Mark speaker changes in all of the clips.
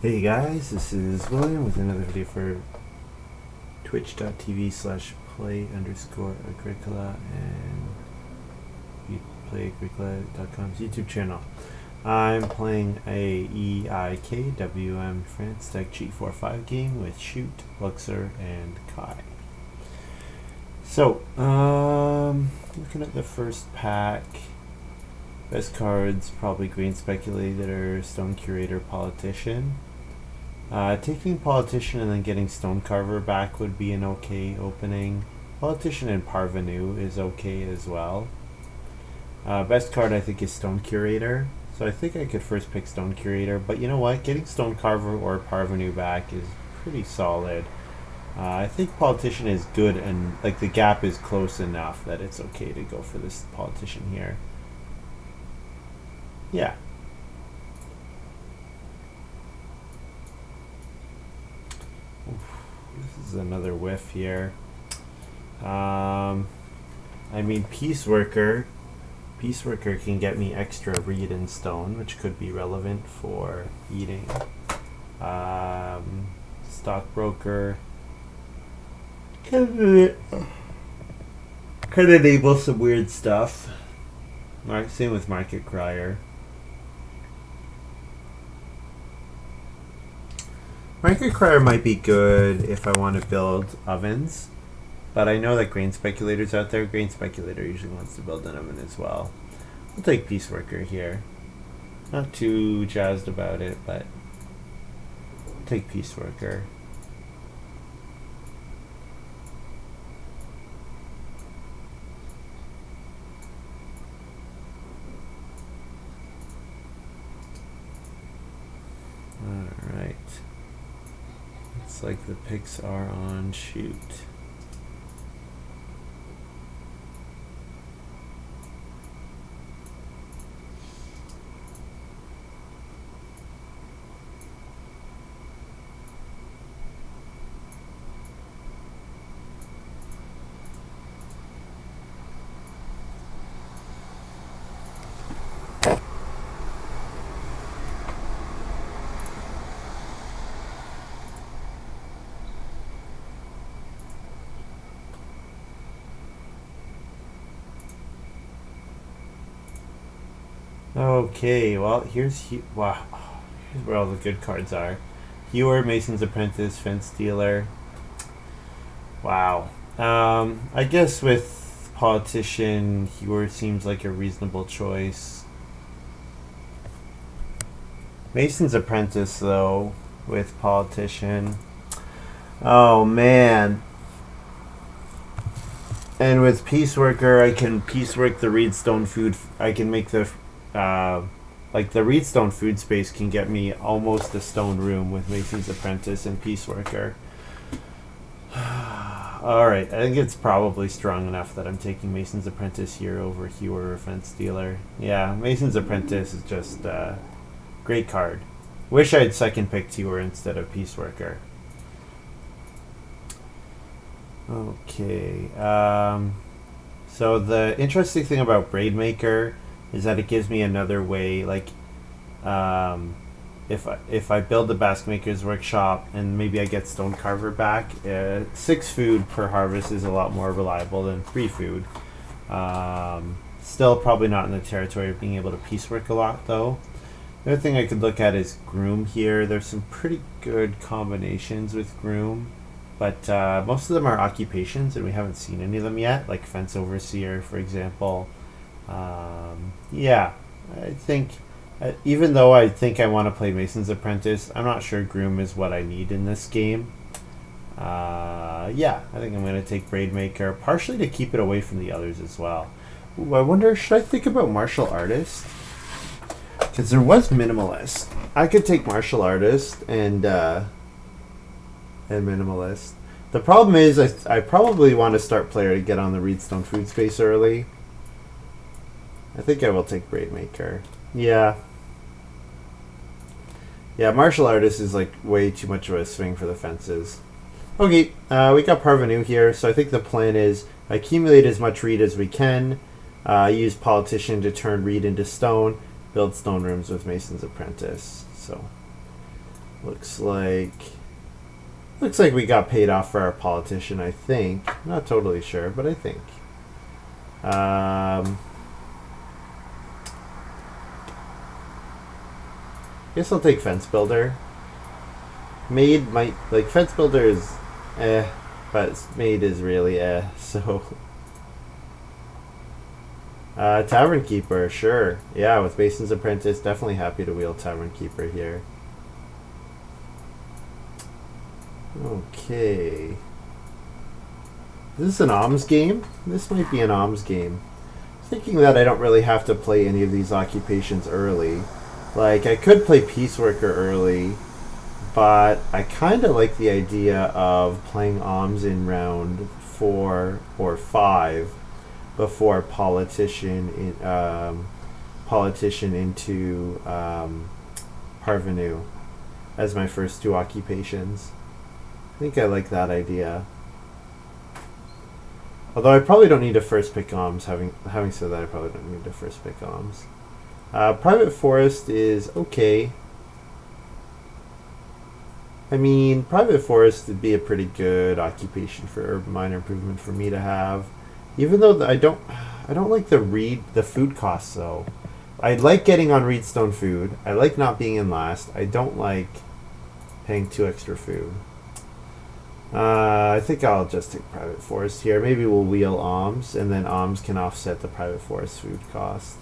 Speaker 1: Hey guys, this is William with another video for twitch.tv/play_agricola and Play-agricola.com's YouTube channel. I'm playing a EIKWM France Tech G45 game with Shoot, Luxor, and Kai. So, looking at the first pack, best cards, probably Green Speculator, Stone Curator, Politician. Taking Politician and then getting Stone Carver back would be an okay opening. Politician and Parvenu is okay as well. Best card I think is Stone Curator, so I think I could first pick Stone Curator, but you know what, getting Stone Carver or Parvenu back is pretty solid. I think Politician is good, and like the gap is close enough that it's okay to go for this Politician here. Yeah. This is another whiff here. I mean, Peaceworker can get me extra reed and stone, which could be relevant for eating. Stockbroker could enable some weird stuff. Same with Market Crier. Market Crier might be good if I want to build ovens, but I know that Grain Speculator's out there. Grain Speculator usually wants to build an oven as well. I'll take Peaceworker here. Not too jazzed about it, but I'll take Peaceworker. Alright. Looks like the picks are on Shoot. Okay, well, here's where all the good cards are. Hewer, Mason's Apprentice, Fence Dealer. Wow. I guess with Politician, Hewer seems like a reasonable choice. Mason's Apprentice, though, with Politician. Oh, man. And with Peaceworker, I can piecework the Reedstone food. I can make the like the Reedstone food space can get me almost a stone room with Mason's Apprentice and Peaceworker. Alright, I think it's probably strong enough that I'm taking Mason's Apprentice here over Hewer or Fence Dealer. Yeah, Mason's Apprentice is just a great card. Wish I had second picked Hewer instead of Peaceworker. Okay, so the interesting thing about Braidmaker is that it gives me another way, like, if I build the Basketmaker's Workshop and maybe I get Stone Carver back, 6 food per harvest is a lot more reliable than 3 food. Still probably not in the territory of being able to piecework a lot, though. The other thing I could look at is Groom here. There's some pretty good combinations with Groom, but most of them are occupations, and we haven't seen any of them yet, like Fence Overseer, for example. Yeah, I think, even though I think I want to play Mason's Apprentice, I'm not sure Groom is what I need in this game. Yeah, I think I'm going to take Braidmaker, partially to keep it away from the others as well. Ooh, I wonder, should I think about Martial Artist? Because there was Minimalist. I could take Martial Artist and Minimalist. The problem is I probably want to start player to get on the Reedstone food space early. I think I will take Braidmaker. Yeah. Yeah, Martial Artist is like way too much of a swing for the fences. Okay, we got Parvenu here, so I think the plan is accumulate as much reed as we can, use Politician to turn reed into stone, build stone rooms with Mason's Apprentice. So, yeah, I think I'm going to take Braidmaker. Yeah, Martial Artist is like way too much of a swing for the fences. Okay, we got Parvenu here, so I think the plan is accumulate as much reed as we can, use Politician to turn reed into stone, build stone rooms with Mason's Apprentice. So Looks like we got paid off for our politician, I think. Not totally sure, but I think. Guess I'll take fence builder. Maid might, like, fence builder is but maid is really so. Tavern keeper, sure. Yeah, with Mason's apprentice, definitely happy to wheel tavern keeper here. Okay. Is this an alms game? This might be an alms game. Thinking that I don't really have to play any of these occupations early. Like, I could play Peaceworker early, but I kind of like the idea of playing alms in round 4 or 5 before politician into parvenu as my first 2 occupations. I think I like that idea. Although I probably don't need to first pick alms. Having said that, I probably don't need to first pick alms. Private forest is okay. I mean, private forest would be a pretty good occupation for urban mine improvement for me to have. Even though I don't like the food costs though. I like getting on Reedstone food. I like not being in last. I don't like paying 2 extra food. I think I'll just take private forest here. Maybe we'll wheel alms, and then alms can offset the private forest food cost.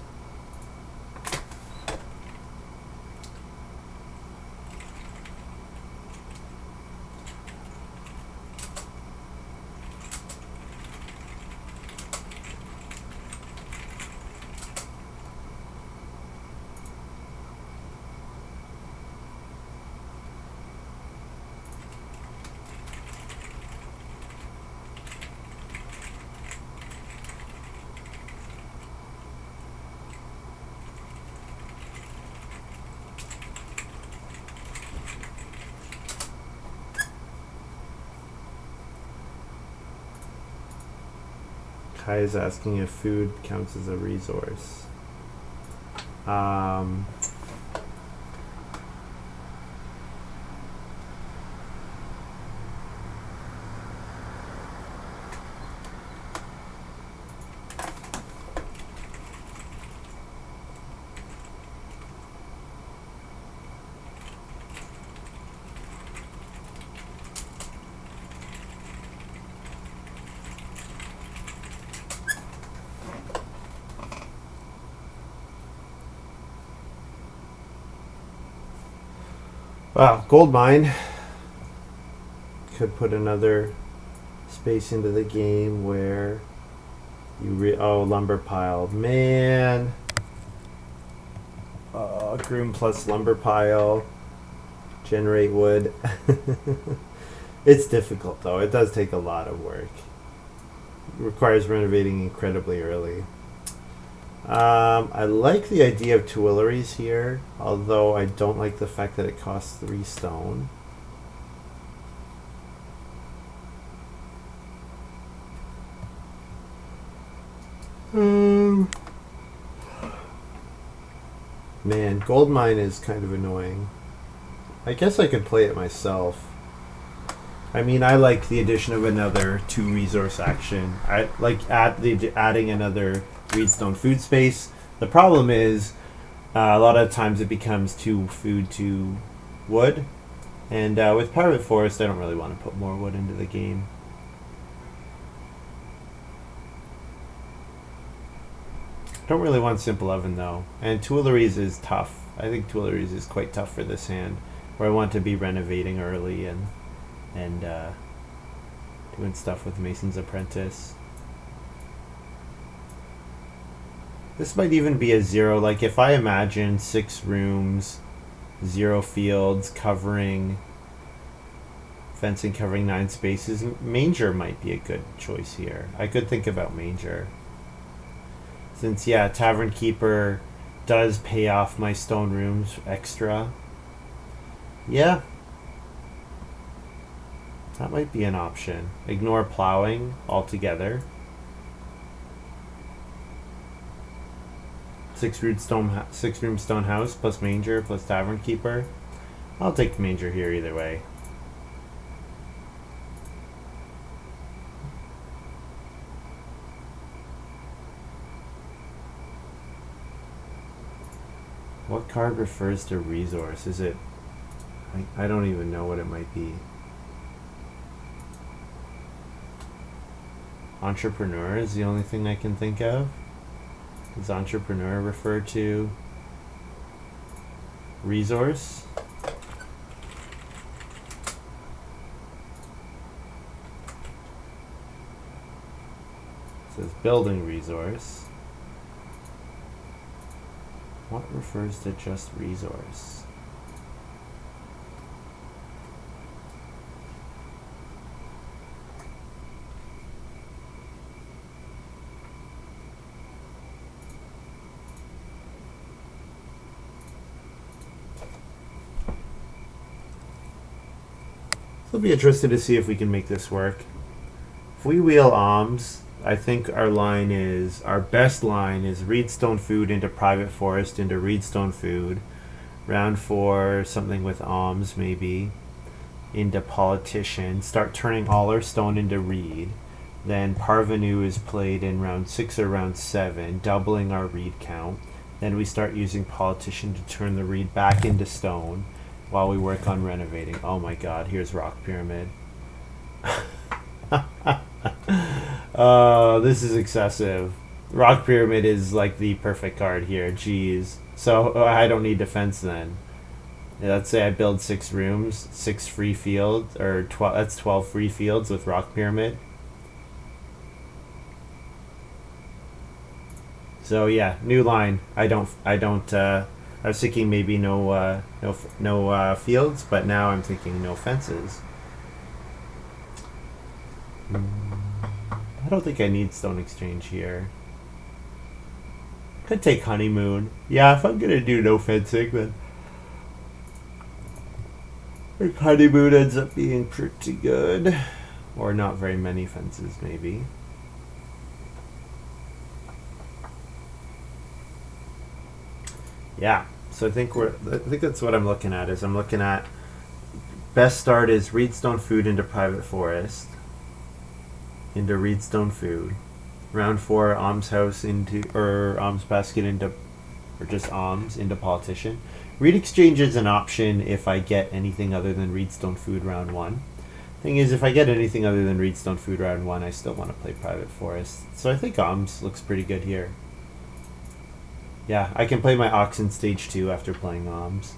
Speaker 1: Kai is asking if food counts as a resource. Wow, gold mine could put another space into the game where you lumber pile, man. Groom plus lumber pile, generate wood. It's difficult though. It does take a lot of work. It requires renovating incredibly early. I like the idea of Tuileries here, although I don't like the fact that it costs 3 stone. Man, gold mine is kind of annoying. I guess I could play it myself. I mean, I like the addition of another 2 resource action. I like adding another Reedstone food space. The problem is a lot of times it becomes 2 food to wood, and with private forest I don't really want to put more wood into the game. Don't really want simple oven though, and Tuileries is tough. I think Tuileries is quite tough for this hand, where I want to be renovating early and doing stuff with Mason's apprentice. This might even be a 0. Like if I imagine 6 rooms, 0 fields, fencing covering 9 spaces, manger might be a good choice here. I could think about manger. Since, yeah, tavern keeper does pay off my stone rooms extra. Yeah. That might be an option. Ignore plowing altogether. 6 room stone house plus manger plus tavern keeper. I'll take manger here either way. What card refers to resource? Is it... I don't even know what it might be. Entrepreneur is the only thing I can think of. Does entrepreneur refer to resource? It says building resource. What refers to just resource? I'll be interested to see if we can make this work. If we wheel alms, I think our best line is reedstone food into private forest into reedstone food. Round 4, something with alms maybe, into politician. Start turning all our stone into reed. Then parvenu is played in round 6 or round 7, doubling our reed count. Then we start using politician to turn the reed back into stone while we work on renovating. Oh my god, here's rock pyramid. This is excessive. Rock pyramid is like the perfect card here. Jeez. So I don't need defense then. Let's say I build 6 rooms, 6 free fields, or 12. That's 12 free fields with rock pyramid. So yeah, new line. I was thinking maybe no fields, but now I'm thinking no fences. I don't think I need stone exchange here. Could take honeymoon. Yeah, if I'm gonna do no fencing, then honeymoon ends up being pretty good, or not very many fences, maybe. Yeah, so I think that's what I'm looking at. I'm looking at best start is reedstone food into private forest, into reedstone food. Round 4, alms house alms basket into, or just alms into politician. Reed exchange is an option if I get anything other than reedstone food round 1. Thing is, if I get anything other than reedstone food round 1, I still want to play private forest. So I think alms looks pretty good here. Yeah, I can play my ox in stage 2 after playing alms.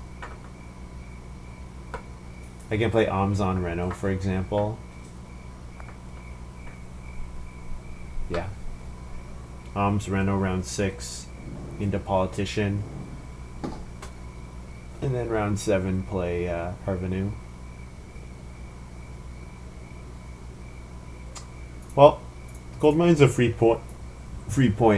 Speaker 1: I can play alms on Reno, for example. Yeah. Alms, Reno, round 6 into politician. And then round 7 play Parvenu. Well, gold mine's a free point.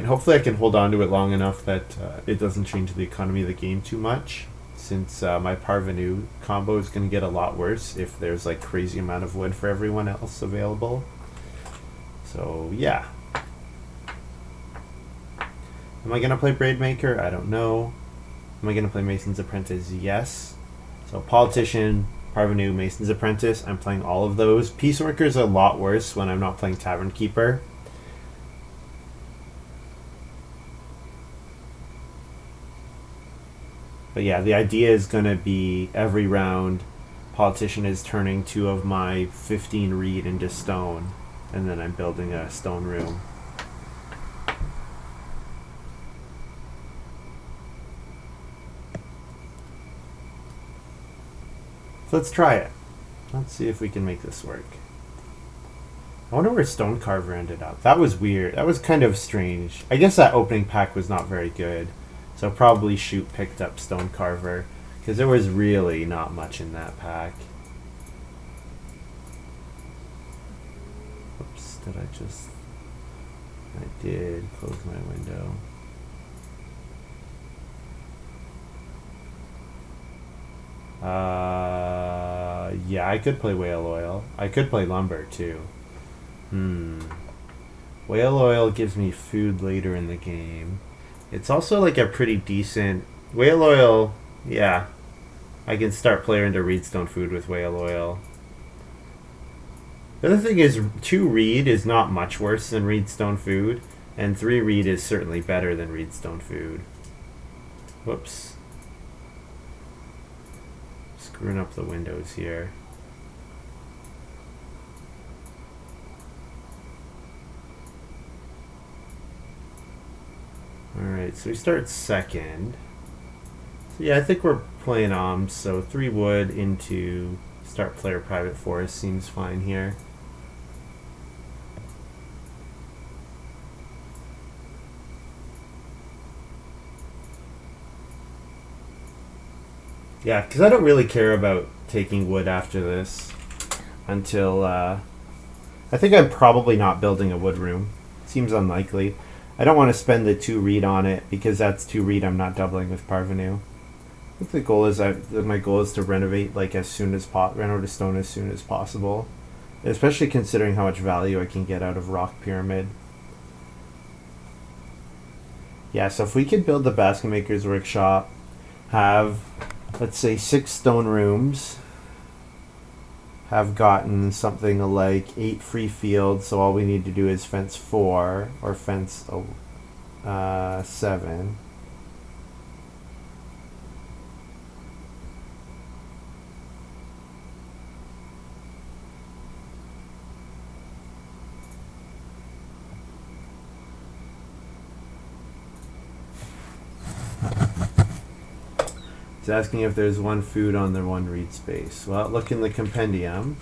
Speaker 1: Hopefully I can hold on to it long enough that it doesn't change the economy of the game too much, since my Parvenu combo is going to get a lot worse if there's like crazy amount of wood for everyone else available. So yeah. Am I going to play Braidmaker? I don't know. Am I going to play Mason's Apprentice? Yes. So Politician, Parvenu, Mason's Apprentice. I'm playing all of those. Peace Worker's a lot worse when I'm not playing Tavern Keeper. But yeah, the idea is going to be every round, Politician is turning 2 of my 15 reed into stone, and then I'm building a stone room. So let's try it. Let's see if we can make this work. I wonder where Stonecarver ended up. That was weird. That was kind of strange. I guess that opening pack was not very good. So probably Shoot picked up Stonecarver, because there was really not much in that pack. Oops, did I just... I did close my window. Yeah, I could play Whale Oil. I could play Lumber, too. Whale Oil gives me food later in the game. It's also like a pretty decent... Whale Oil, yeah. I can start player into reedstone food with whale oil. The other thing is 2 reed is not much worse than reedstone food, and 3 reed is certainly better than reedstone food. Whoops. Screwing up the windows here. Alright, so we start second. So yeah, I think we're playing so 3 wood into start player private forest seems fine here. Yeah, because I don't really care about taking wood after this until I think I'm probably not building a wood room. Seems unlikely. I don't want to spend the 2 reed on it because that's 2 reed I'm not doubling with parvenu. I think the goal is my goal is to renovate like as soon as renovate a stone as soon as possible, especially considering how much value I can get out of rock pyramid. Yeah, so if we could build the basket maker's workshop, have let's say 6 stone rooms, have gotten something like 8 free fields, so all we need to do is fence 4 or fence 7. It's asking if there's 1 food on the 1 read space. Well, look in the compendium.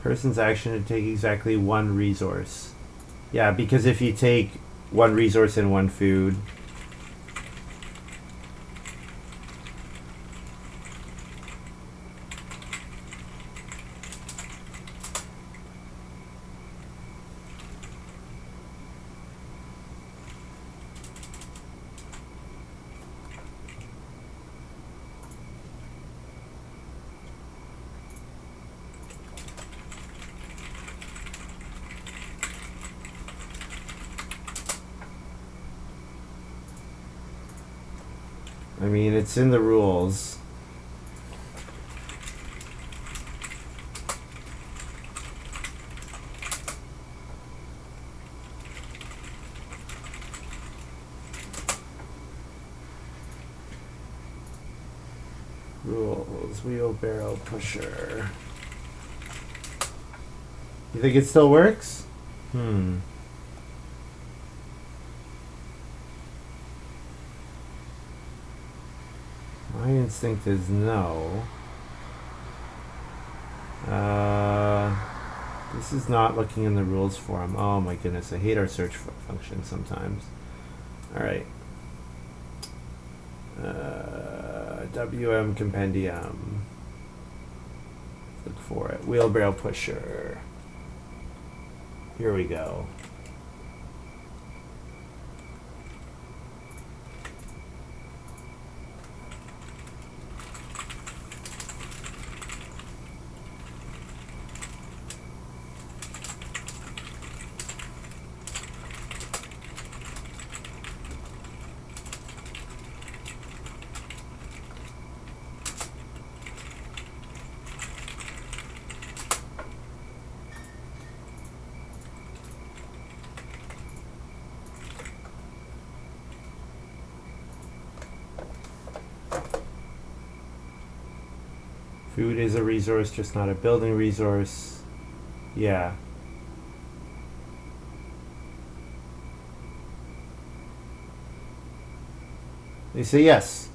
Speaker 1: Person's action to take exactly 1 resource. Yeah, because if you take 1 resource and 1 food, I mean, it's in the rules. Rules, wheelbarrow pusher. You think it still works? My instinct is no. This is not looking in the rules forum. Oh my goodness, I hate our search function sometimes. Alright. WM compendium. Look for it. Wheelbarrow pusher. Here we go. Food is a resource, just not a building resource. Yeah. They say yes.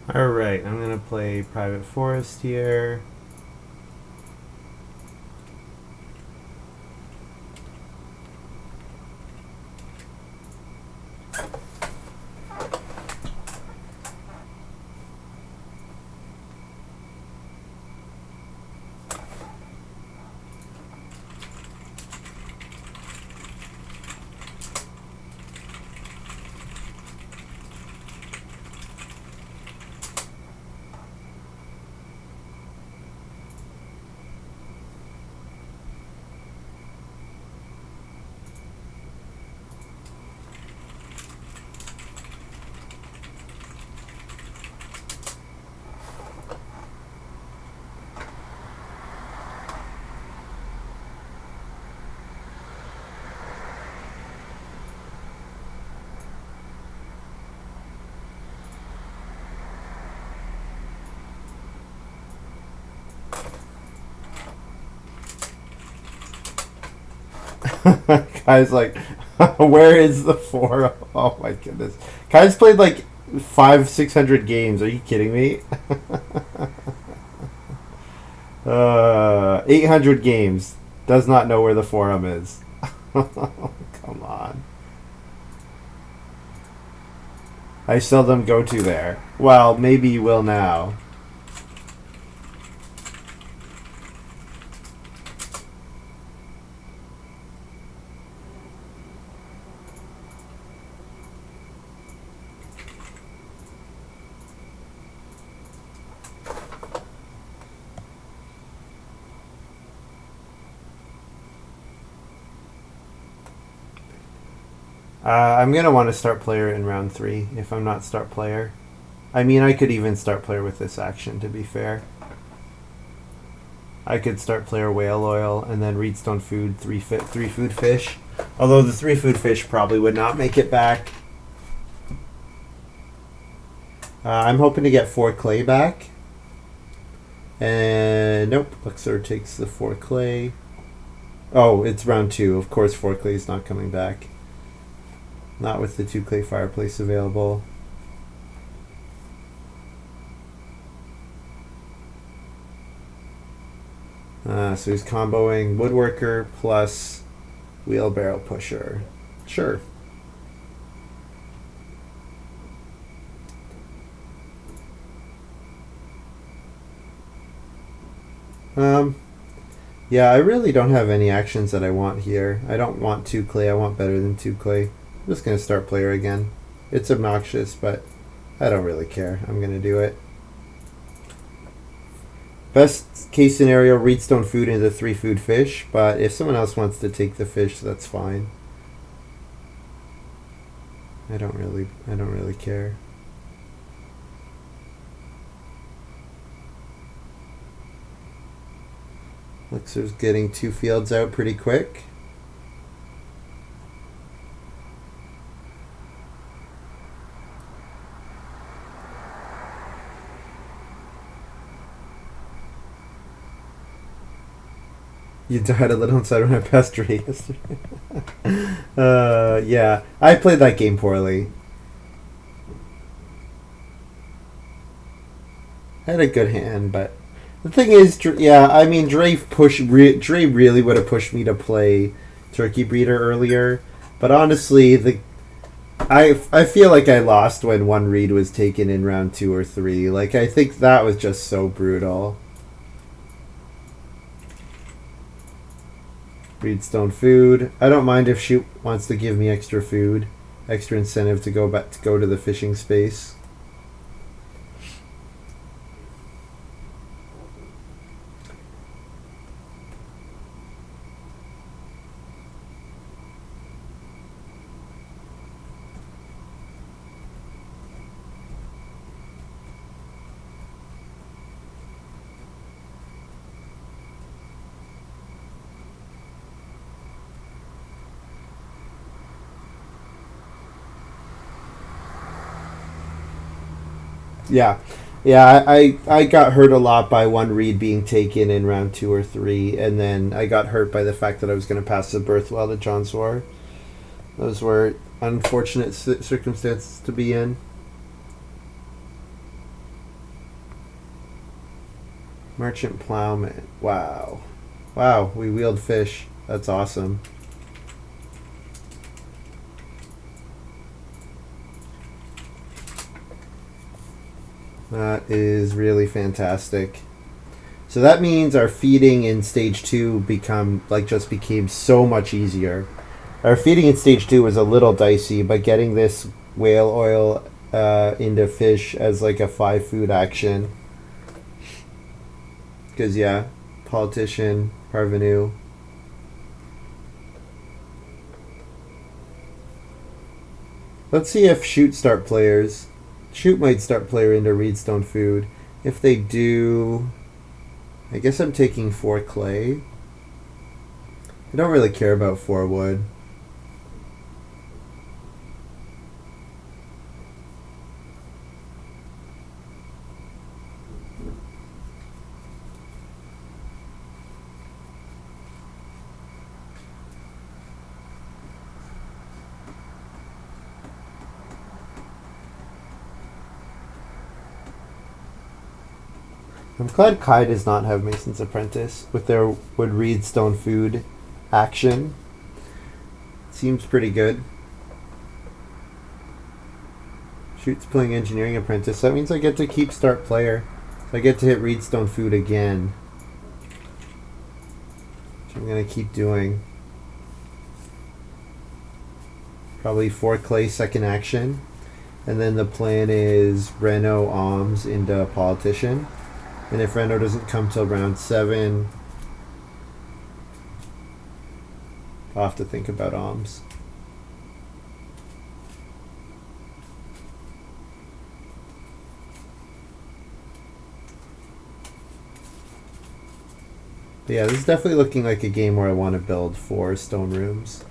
Speaker 1: Alright, I'm going to play Private Forest here. Guy's like, where is the forum? Oh my goodness. Guy's played like 600 games. Are you kidding me? 800 games. Does not know where the forum is. Come on. I seldom go to there. Well, maybe you will now. I'm going to want to start player in round 3 if I'm not start player. I mean, I could even start player with this action, to be fair. I could start player whale oil and then reedstone food, 3 food fish. Although the 3 food fish probably would not make it back. I'm hoping to get 4 clay back. And nope, luxor takes the 4 clay. Oh, it's round 2. Of course 4 clay is not coming back. Not with the 2 clay fireplace available. So he's comboing woodworker plus wheelbarrow pusher. Sure. Yeah, I really don't have any actions that I want here. I don't want 2 clay. I want better than 2 clay. I'm just going to start player again. It's obnoxious, but I don't really care. I'm going to do it. Best case scenario, reedstone food into 3 food fish, but if someone else wants to take the fish, that's fine. I don't really care. Luxor's getting 2 fields out pretty quick. You died a little inside when I passed Dre yesterday. Yeah, I played that game poorly. I had a good hand, but the thing is, yeah, I mean, Dre really would have pushed me to play Turkey Breeder earlier. But honestly, I feel like I lost when 1 reed was taken in round 2 or 3. Like, I think that was just so brutal. Reedstone food. I don't mind if she wants to give me extra food, extra incentive to go to the fishing space. Yeah. Yeah, I got hurt a lot by 1 reed being taken in round 2 or 3, and then I got hurt by the fact that I was going to pass the Birthwell to John Swar. Those were unfortunate circumstances to be in. Merchant plowman. Wow. Wow, we wheeled fish. That's awesome. That is really fantastic. So that means our feeding in stage 2 became so much easier. Our feeding in stage 2 was a little dicey, but getting this whale oil into fish as like a 5 food action. Because yeah, politician, parvenu. Let's see if shoot start players. Shoot might start player into reedstone food. If they do, I guess I'm taking 4 clay. I don't really care about 4 wood. I'm glad Kai does not have Mason's Apprentice with their wood reedstone food action. Seems pretty good. Shoot's playing Engineering Apprentice. That means I get to keep start player. So I get to hit reedstone food again. Which I'm going to keep doing. Probably 4 clay second action. And then the plan is Reno Alms into Politician. And if Reno doesn't come till round 7, I'll have to think about Alms. But yeah, this is definitely looking like a game where I want to build 4 stone rooms.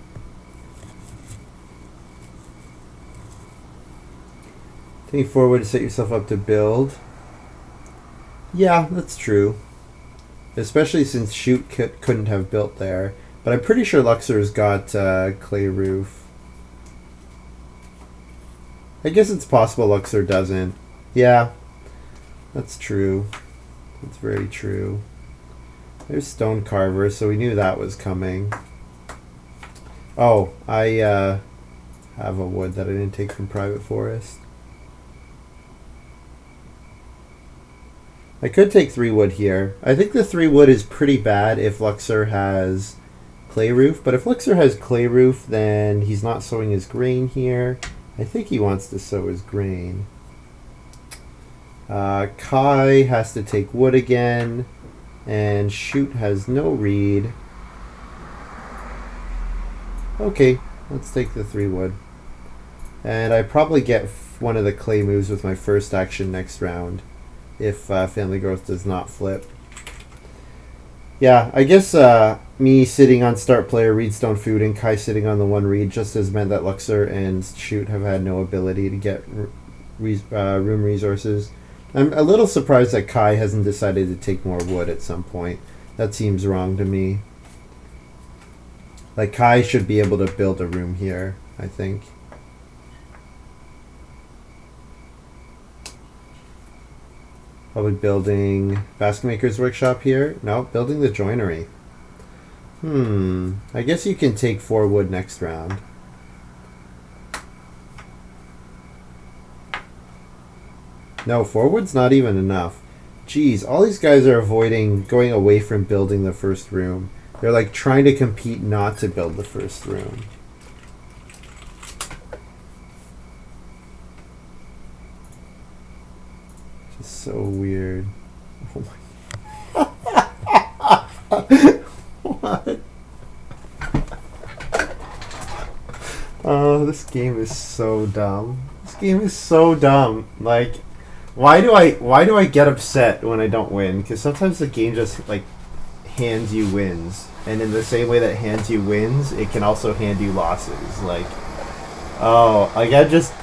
Speaker 1: Taking forward to set yourself up to build. Yeah, that's true. Especially since Shoot couldn't have built there. But I'm pretty sure Luxor's got clay roof. I guess it's possible Luxor doesn't. Yeah, that's true. That's very true. There's Stone Carver, so we knew that was coming. Oh, I have a wood that I didn't take from Private Forest. I could take 3 wood here. I think the 3 wood is pretty bad if Luxor has clay roof, but if Luxor has clay roof, then he's not sowing his grain here. I think he wants to sow his grain. Kai has to take wood again, and Shoot has no reed. Okay, let's take the 3 wood. And I probably get one of the clay moves with my first action next round. If Family Growth does not flip. Yeah, I guess me sitting on start player reedstone food and Kai sitting on the 1 reed just has meant that Luxor and Shoot have had no ability to get room resources. I'm a little surprised that Kai hasn't decided to take more wood at some point. That seems wrong to me. Like, Kai should be able to build a room here, I think. Probably building Basket Maker's Workshop here. No, building the joinery. I guess you can take 4 wood next round. No, 4 wood's not even enough. Jeez, all these guys are avoiding going away from building the first room. They're like trying to compete not to build the first room. So weird. Oh my. What? Oh, this game is so dumb. This game is so dumb. Like, why do I get upset when I don't win? Because sometimes the game just like hands you wins, and in the same way that hands you wins, it can also hand you losses. Like, oh, like I just.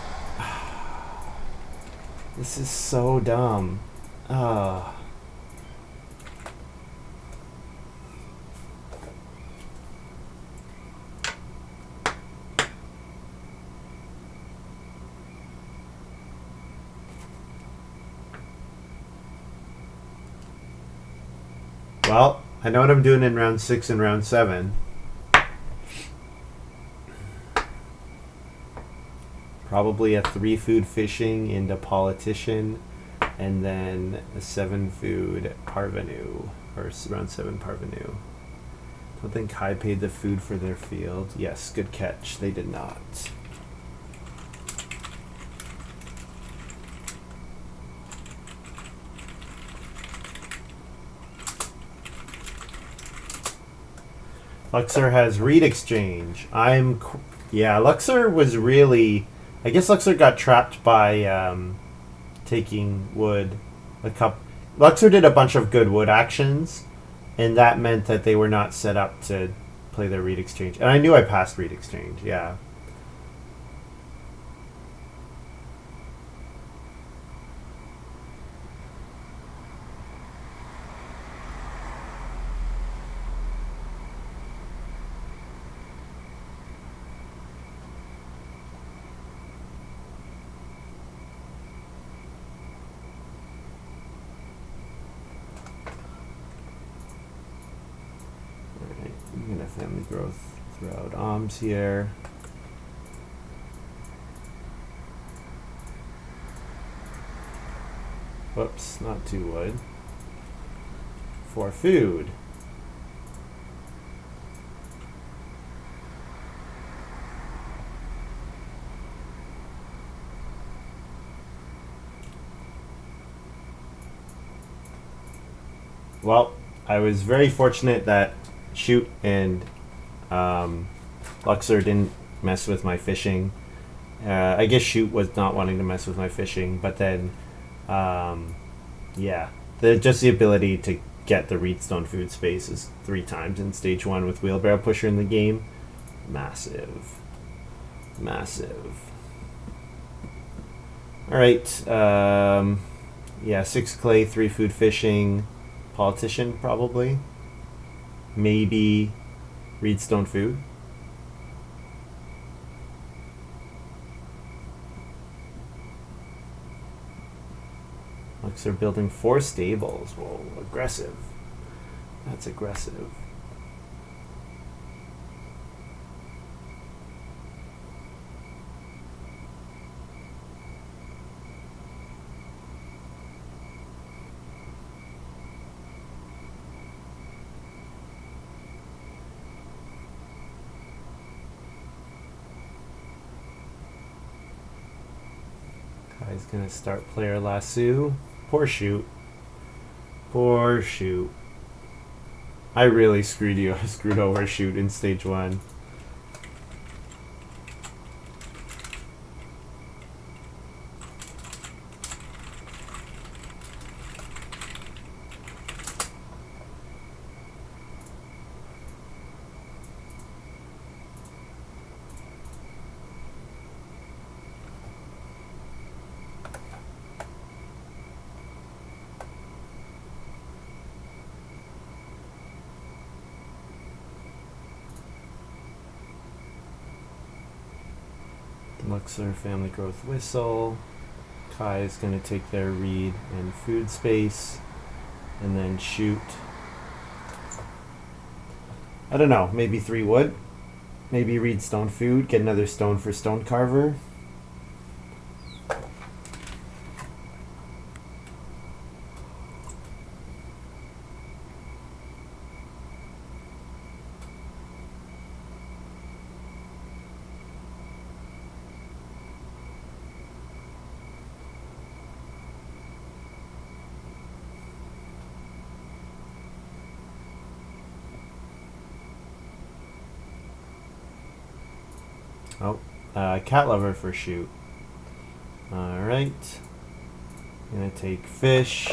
Speaker 1: This is so dumb. Well, I know what I'm doing in round 6 and round 7. Probably a 3 food fishing into politician, and then a 7 food parvenu, or round 7 parvenu. Don't think Kai paid the food for their field. Yes, good catch. They did not. Luxor has reed exchange. Yeah, Luxor was really... I guess Luxor got trapped by taking wood. Luxor did a bunch of good wood actions, and that meant that they were not set up to play their reed exchange. And I knew I passed reed exchange, yeah. I'm gonna family growth throughout alms here. Whoops, not 2 wood. 4 food. Well, I was very fortunate that Shoot and Luxor didn't mess with my fishing. I guess Shoot was not wanting to mess with my fishing, but then, yeah, just the ability to get the Reedstone food spaces 3 times in stage 1 with Wheelbarrow Pusher in the game, massive. All right, yeah, 6 clay, 3 food fishing, politician probably. Maybe Reedstone food. Looks they're building 4 stables. Whoa, aggressive. That's aggressive. Kai's gonna start player lasso. Poor Shoot. Poor Shoot. I really screwed you. I screwed over Shoot in stage 1. Luxor family growth whistle. Kai is going to take their reed and food space, and then Shoot. I don't know, maybe 3 wood. Maybe reed stone food, get another stone for stone carver. Oh, cat lover for Shoot. Alright. Gonna take fish.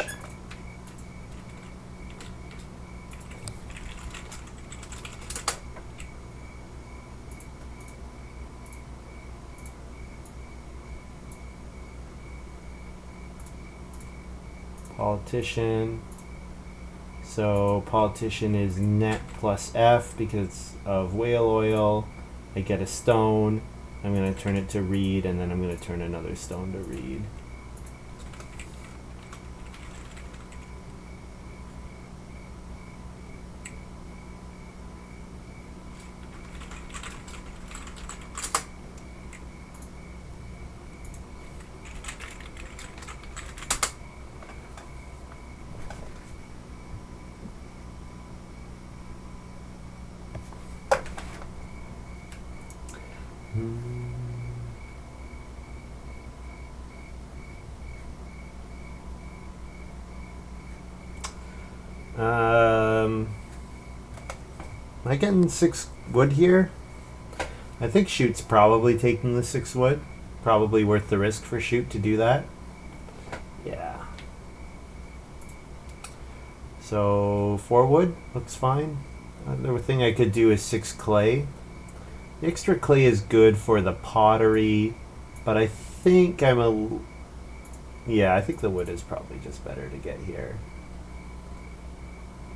Speaker 1: Politician. So politician is net plus F because of whale oil. I get a stone. I'm going to turn it to reed, and then I'm going to turn another stone to reed. Am I getting 6 wood here? I think Shoot's probably taking the 6 wood. Probably worth the risk for Shoot to do that. Yeah. So 4 wood looks fine. Another thing I could do is 6 clay. The extra clay is good for the pottery, but I think yeah, I think the wood is probably just better to get here.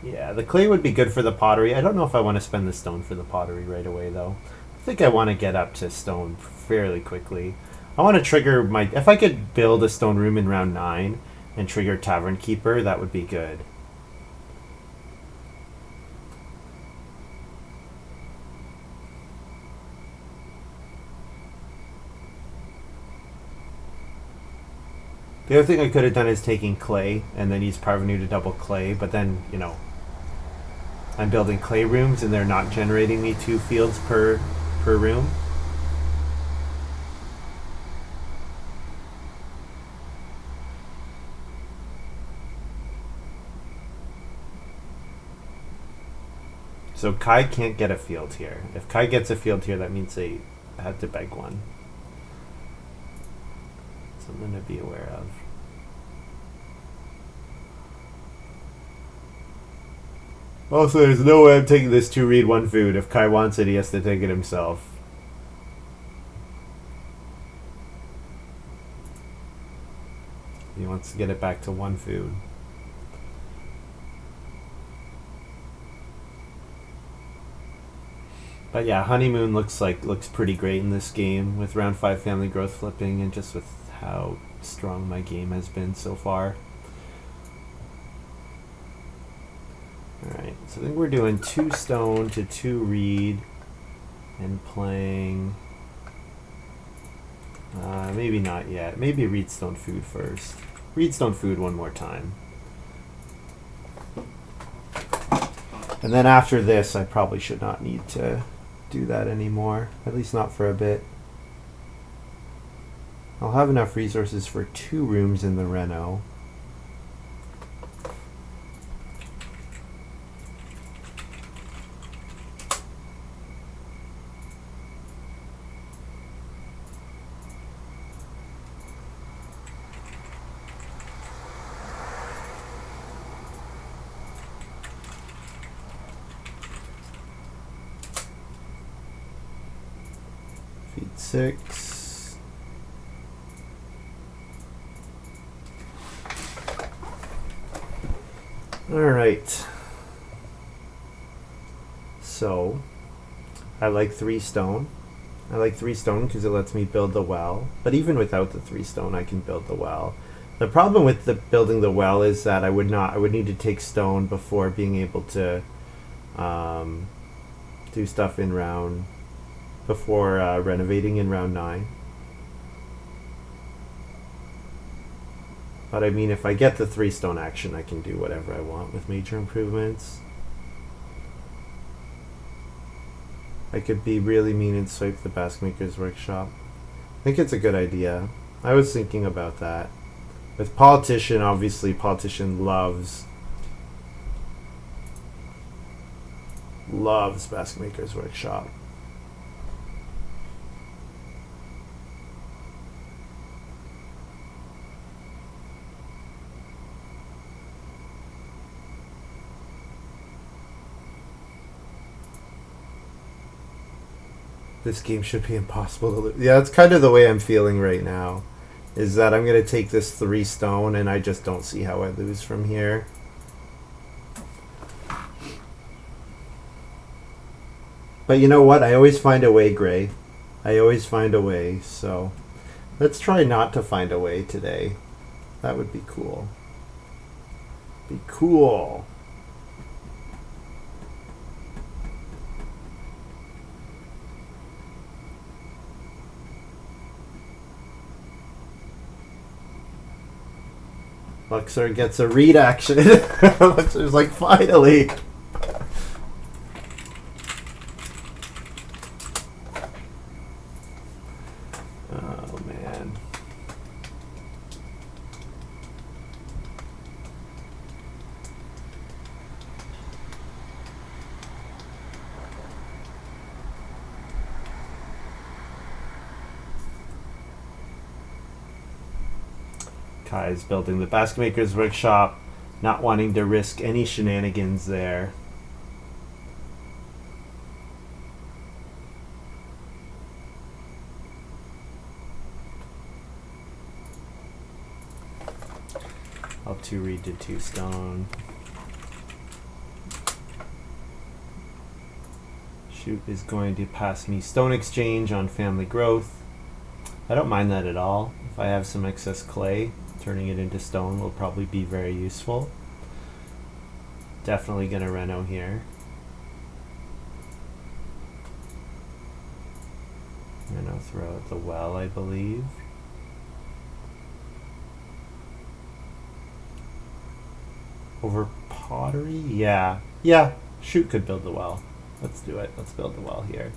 Speaker 1: Yeah, the clay would be good for the pottery. I don't know if I want to spend the stone for the pottery right away, though. I think I want to get up to stone fairly quickly. I want to trigger my... If I could build a stone room in round 9 and trigger Tavern Keeper, that would be good. The other thing I could have done is taking clay and then use Parvenu to double clay, but then, you know, I'm building clay rooms and they're not generating me 2 fields per room. So Kai can't get a field here. If Kai gets a field here, that means they had to beg one. Something to be aware of. Also, there's no way I'm taking this 2 read 1 food. If Kai wants it, he has to take it himself. He wants to get it back to 1 food. But yeah, Honeymoon looks pretty great in this game with round 5 family growth flipping and just with how strong my game has been so far. Alright, so I think we're doing 2 stone to 2 reed and playing... maybe not yet. Maybe reed stone food first. Reed stone food one more time. And then after this, I probably should not need to do that anymore. At least not for a bit. I'll have enough resources for 2 rooms in the reno. Feed 6. Alright. So, I like 3 stone. I like 3 stone because it lets me build the well. But even without the 3 stone, I can build the well. The problem with building the well is that I would need to take stone before being able to do stuff in round... before renovating in round 9. But I mean, if I get the 3 stone action, I can do whatever I want with major improvements. I could be really mean and swipe the Basketmaker's Workshop. I think it's a good idea. I was thinking about that. With Politician, obviously, Politician loves Basketmaker's Workshop. This game should be impossible to lose. Yeah, that's kind of the way I'm feeling right now. Is that I'm going to take this 3 stone and I just don't see how I lose from here. But you know what? I always find a way, Gray. I always find a way, so... Let's try not to find a way today. That would be cool. Be cool. Luxor gets a read action. Luxor's like, finally! Oh, man. Kai's building the basket maker's workshop, not wanting to risk any shenanigans there. I'll 2 reed to 2 stone. Shoot is going to pass me stone exchange on family growth. I don't mind that at all. If I have some excess clay, turning it into stone will probably be very useful. Definitely gonna reno here. Reno throughout the well, I believe. Over pottery? Yeah. Yeah, Shoot could build the well. Let's do it. Let's build the well here.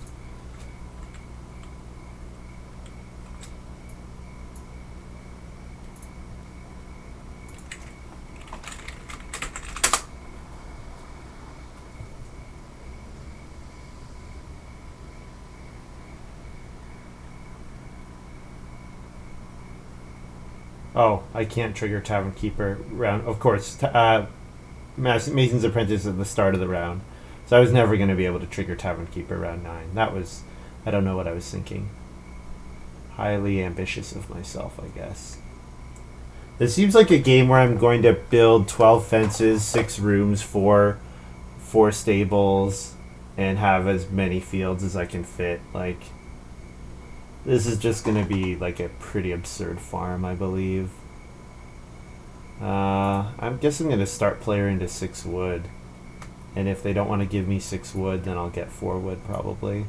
Speaker 1: Oh, I can't trigger Tavern Keeper round. Of course, Mason's Apprentice at the start of the round. So I was never going to be able to trigger Tavern Keeper round 9. That was, I don't know what I was thinking. Highly ambitious of myself, I guess. This seems like a game where I'm going to build 12 fences, 6 rooms, 4 stables, and have as many fields as I can fit. Like, this is just going to be like a pretty absurd farm, I believe. I guess I'm going to start player into 6 wood. And if they don't want to give me 6 wood, then I'll get 4 wood probably.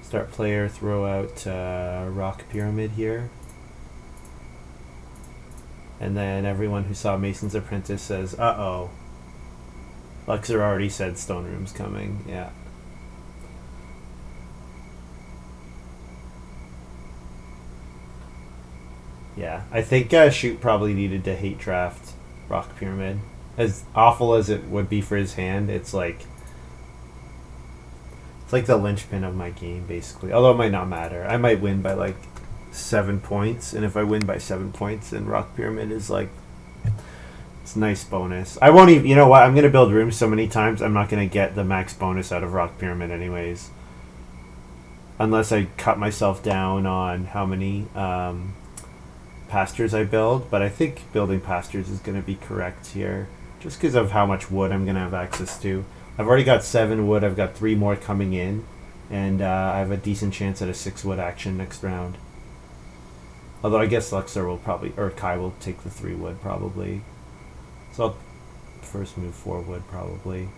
Speaker 1: Start player, throw out Rock Pyramid here. And then everyone who saw Mason's Apprentice says, uh-oh. Luxor already said stone room's coming, yeah. Yeah, I think Shoot probably needed to hate draft Rock Pyramid. As awful as it would be for his hand, it's like the linchpin of my game, basically. Although it might not matter. I might win by like 7 points, and if I win by 7 points, then Rock Pyramid is like, it's a nice bonus. I won't even, you know what, I'm going to build rooms so many times, I'm not going to get the max bonus out of Rock Pyramid anyways. Unless I cut myself down on how many pastures I build, but I think building pastures is going to be correct here, just because of how much wood I'm going to have access to. I've already got 7 wood, I've got 3 more coming in, and I have a decent chance at a 6 wood action next round. Although I guess Luxor will probably, or Kai will take the 3 wood probably. So I'll first move 4 wood probably.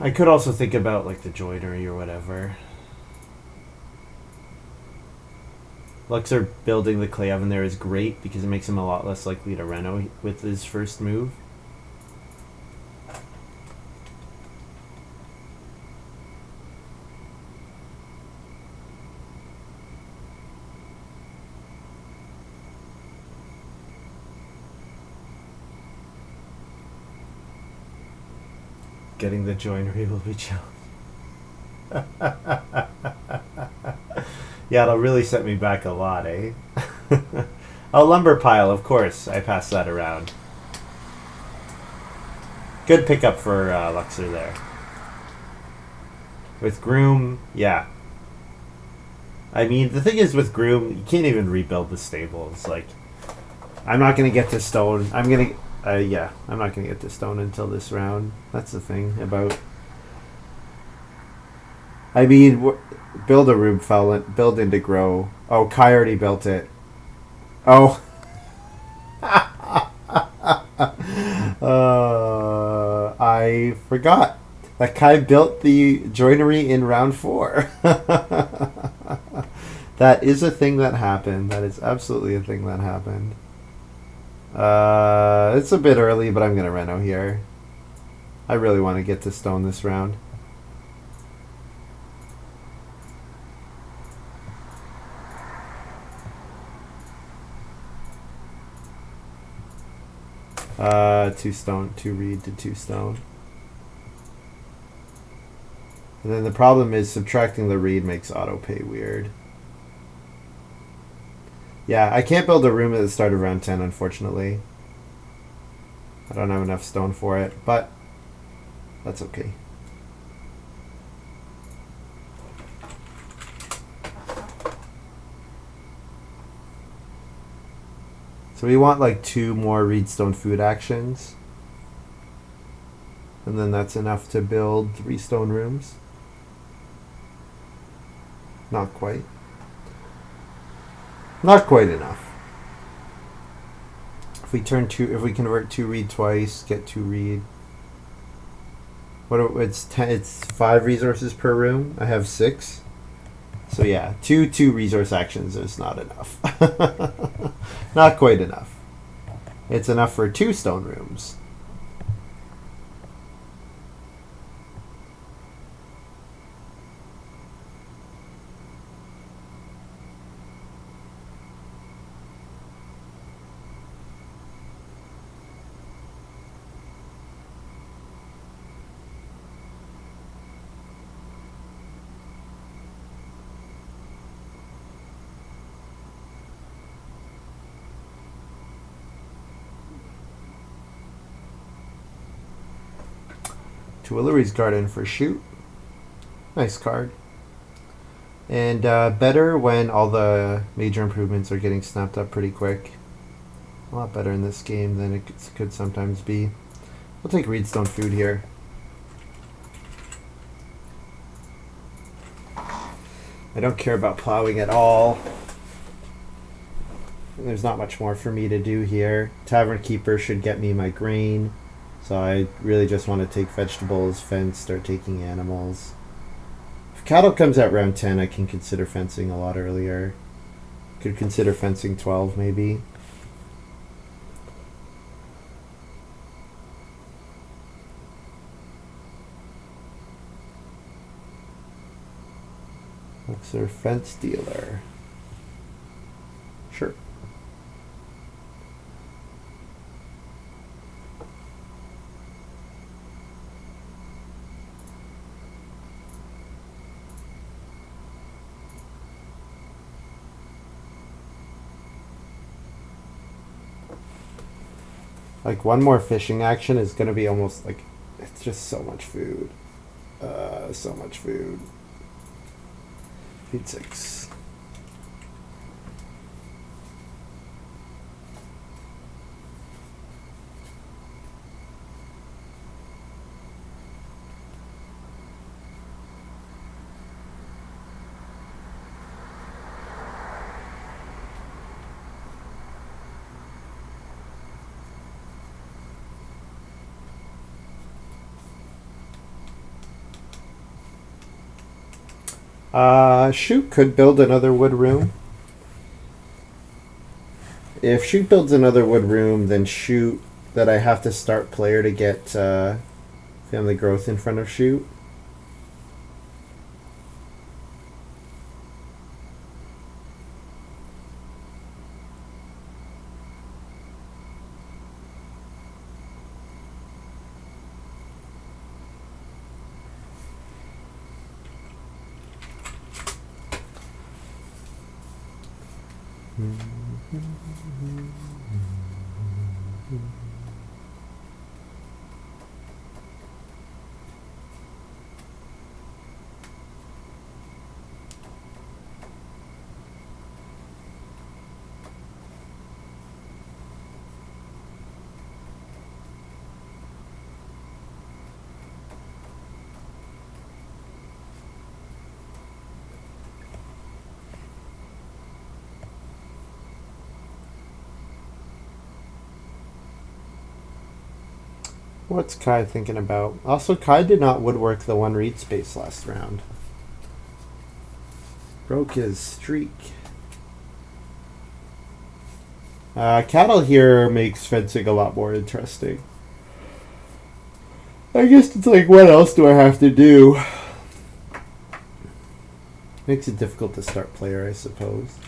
Speaker 1: I could also think about like the joinery or whatever. Luxor building the clay oven there is great because it makes him a lot less likely to reno with his first move. Getting the joinery will be challenging. Yeah, it'll really set me back a lot, eh? Oh, lumber pile, of course. I passed that around. Good pickup for Luxor there. With Groom, yeah. I mean, the thing is with Groom, you can't even rebuild the stables. Like, I'm not going to get to stone. I'm not going to get to stone until this round. That's the thing about... I mean, build a room, build into grow. Oh, Kai already built it. Oh. I forgot that Kai built the joinery in round 4. That is a thing that happened. That is absolutely a thing that happened. It's a bit early, but I'm going to reno here. I really want to get to stone this round. Two stone, 2 reed to 2 stone. And then the problem is subtracting the reed makes auto pay weird. Yeah, I can't build a room at the start of round 10, unfortunately. I don't have enough stone for it, but that's okay. So we want like 2 more reedstone food actions. And then that's enough to build 3 stone rooms. Not quite. Not quite enough. If we convert 2 reed twice, get 2 reed. It's 5 resources per room. I have 6. So yeah, 2 resource actions is not enough. Not quite enough. It's enough for 2 stone rooms. Tuileries Garden for shoot. Nice card. And better when all the major improvements are getting snapped up pretty quick. A lot better in this game than it could sometimes be. We'll take reedstone food here. I don't care about plowing at all. There's not much more for me to do here. Tavern Keeper should get me my grain. So I really just want to take vegetables, fence, start taking animals. If cattle comes out round 10, I can consider fencing a lot earlier. Could consider fencing 12 maybe. Luxor fence dealer. Sure. Like one more fishing action is going to be almost like, it's just so much food. So much food. Feed 6. Shoot could build another wood room. If Shoot builds another wood room, then Shoot that I have to start player to get family growth in front of Shoot. What's Kai thinking about? Also, Kai did not woodwork the 1 reed space last round. Broke his streak. Cattle here makes fencing a lot more interesting. I guess it's like, what else do I have to do? Makes it difficult to start player, I suppose.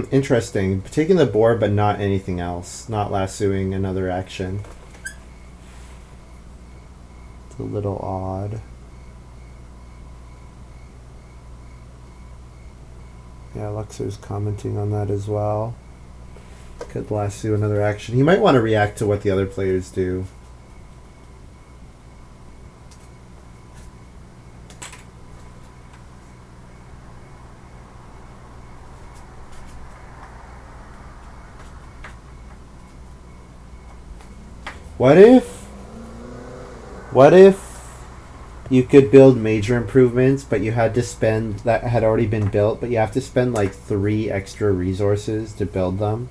Speaker 1: Interesting. Taking the boar, but not anything else. Not lassoing another action. It's a little odd. Yeah, Luxor's commenting on that as well. Could lasso another action. He might want to react to what the other players do. What if you could build major improvements, but you had to spend, that had already been built, but you have to spend like 3 extra resources to build them?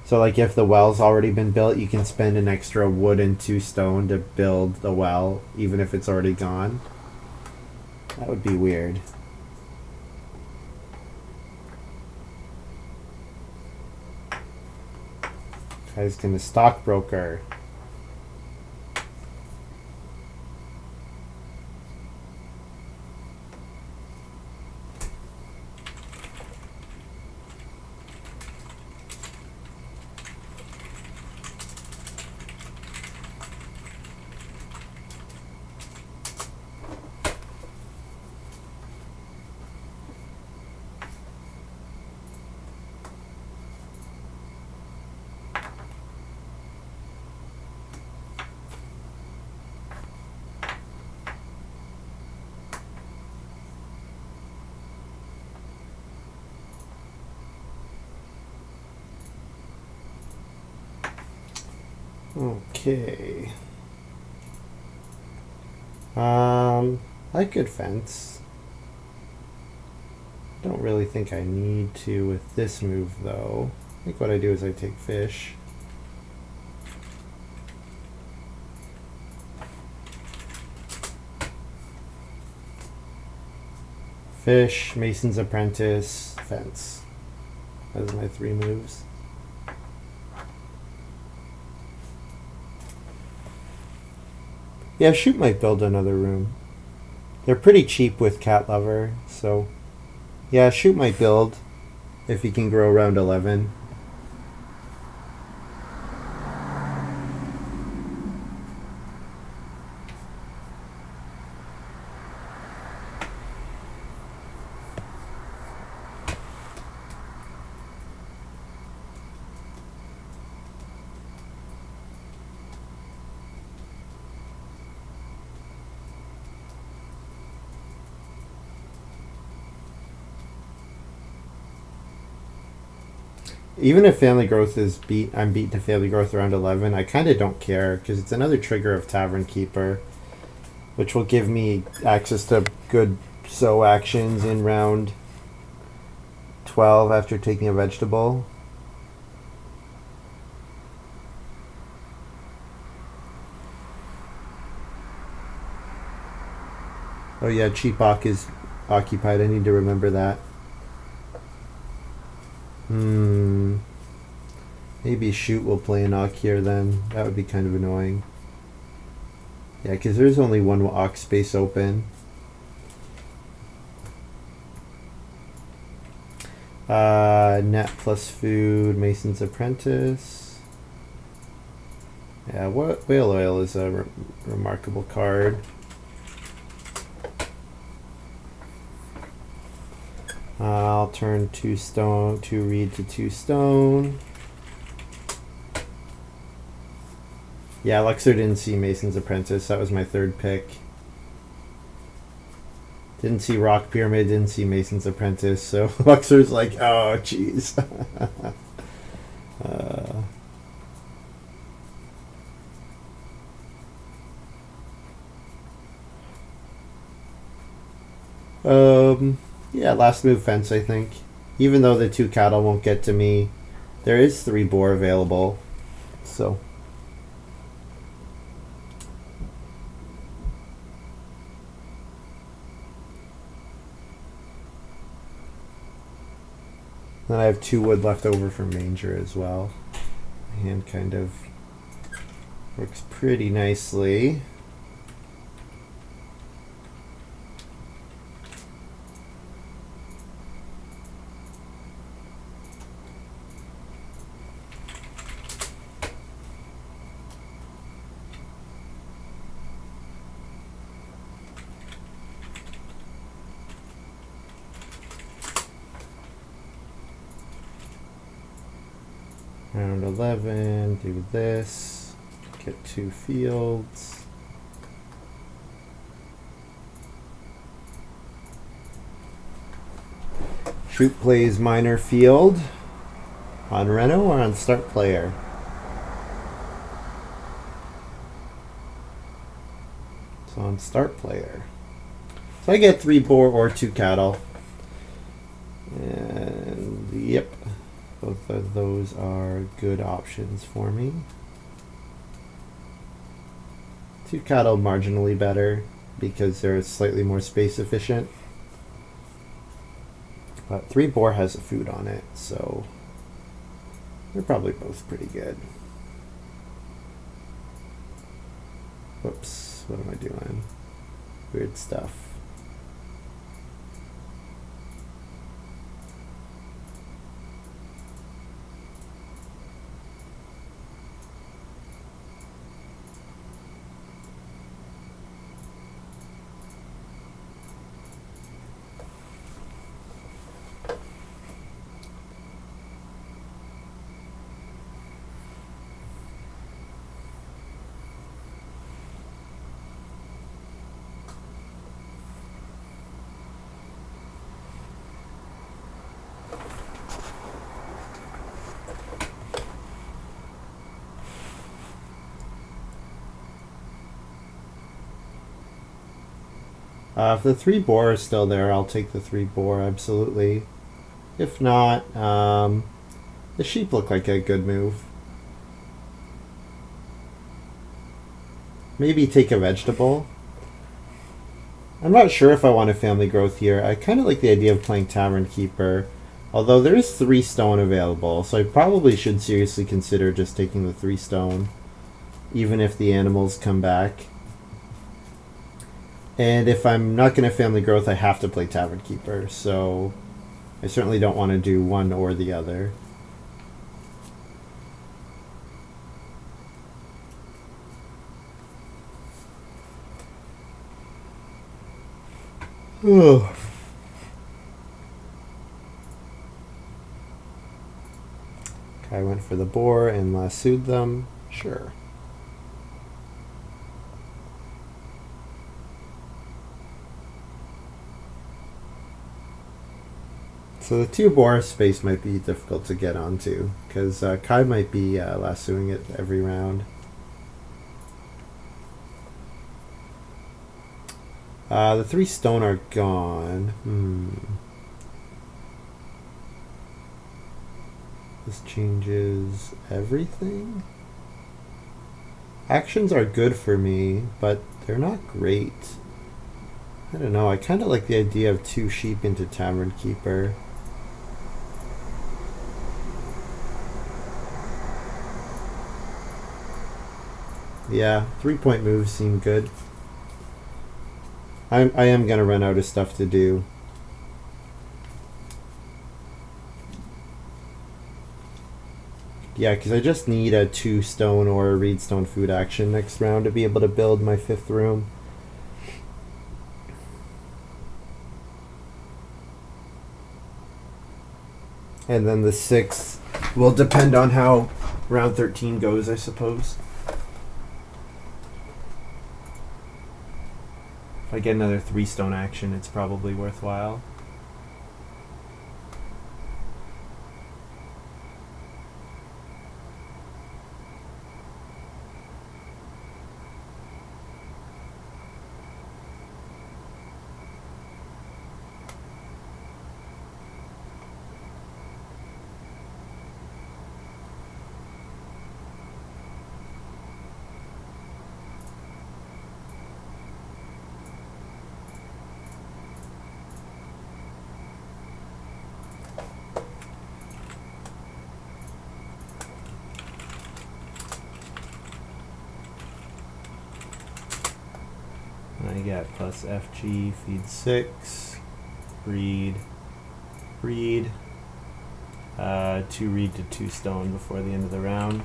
Speaker 1: So like if the well's already been built, you can spend an extra wood and 2 stone to build the well, even if it's already gone. That would be weird. Guy's gonna stockbroker. Okay. I could fence. Don't really think I need to with this move though. I think what I do is I take fish. Fish, Mason's Apprentice, fence. Those are my 3 moves. Yeah, Shoot might build another room. They're pretty cheap with Cat Lover, so yeah, Shoot might build if he can grow around 11. Even if family growth is I'm beat to family growth around 11, I kind of don't care because it's another trigger of Tavern Keeper, which will give me access to good sow actions in round 12 after taking a vegetable. Oh yeah, Cheapok is occupied. I need to remember that. Maybe Shoot will play an Ock here then. That would be kind of annoying. Yeah, because there's only 1 Ock space open. Net plus food, Mason's Apprentice. Yeah, Whale Oil is a remarkable card. I'll turn 2 stone, 2 reed to 2 stone. Yeah, Luxor didn't see Mason's Apprentice. That was my 3rd pick. Didn't see Rock Pyramid, didn't see Mason's Apprentice. So Luxor's like, oh, jeez. Yeah, last move fence, I think. Even though the 2 cattle won't get to me, there is 3 boar available. So. Then I have 2 wood left over for manger as well. My hand kind of works pretty nicely. Round 11, do this. Get 2 fields. Shoot plays minor field on Reno or on start player. So on start player. So I get 3 boar or 2 cattle. And yep, both of those are good options for me. 2 cattle marginally better because they're slightly more space efficient. But 3 boar has a food on it, so they're probably both pretty good. Whoops, what am I doing? Weird stuff. If the 3 boar is still there, I'll take the 3 boar, absolutely. If not, the sheep look like a good move. Maybe take a vegetable. I'm not sure if I want a family growth here. I kind of like the idea of playing Tavern Keeper, although there is 3 stone available, so I probably should seriously consider just taking the 3 stone, even if the animals come back. And if I'm not going to family growth, I have to play Tavern Keeper, so I certainly don't want to do one or the other. Ugh. I went for the boar and lassoed them. Sure. So the 2 boar space might be difficult to get onto, because Kai might be lassoing it every round. The 3 stone are gone. This changes everything? Actions are good for me, but they're not great. I don't know, I kind of like the idea of 2 sheep into Tavern Keeper. Yeah, 3-point moves seem good. I am going to run out of stuff to do. Yeah, because I just need a 2 stone or a reedstone food action next round to be able to build my 5th room. And then the 6th will depend on how round 13 goes, I suppose. If I get another 3 stone action, it's probably worthwhile. I got plus FG, feed 6, breed, 2 reed to 2 stone before the end of the round.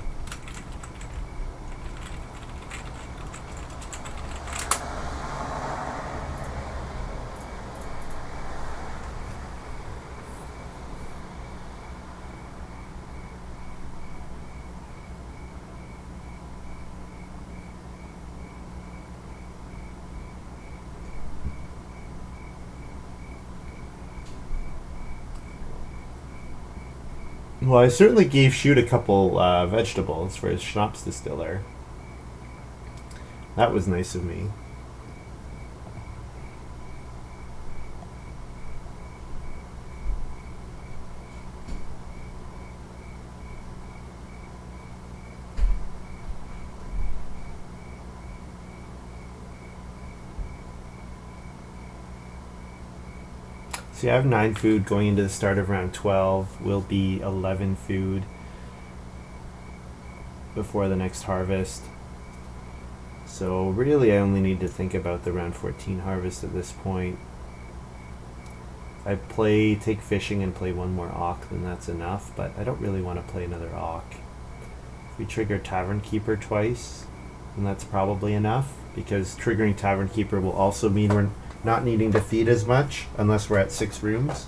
Speaker 1: Well, I certainly gave Shoot a couple vegetables for his schnapps distiller. That was nice of me. See, I have 9 food going into the start of round 12. Will be 11 food before the next harvest. So really I only need to think about the round 14 harvest at this point. If I take fishing and play one more Auk, then that's enough, but I don't really want to play another Auk. If we trigger Tavern Keeper twice, then that's probably enough, because triggering Tavern Keeper will also mean we're not needing to feed as much unless we're at 6 rooms.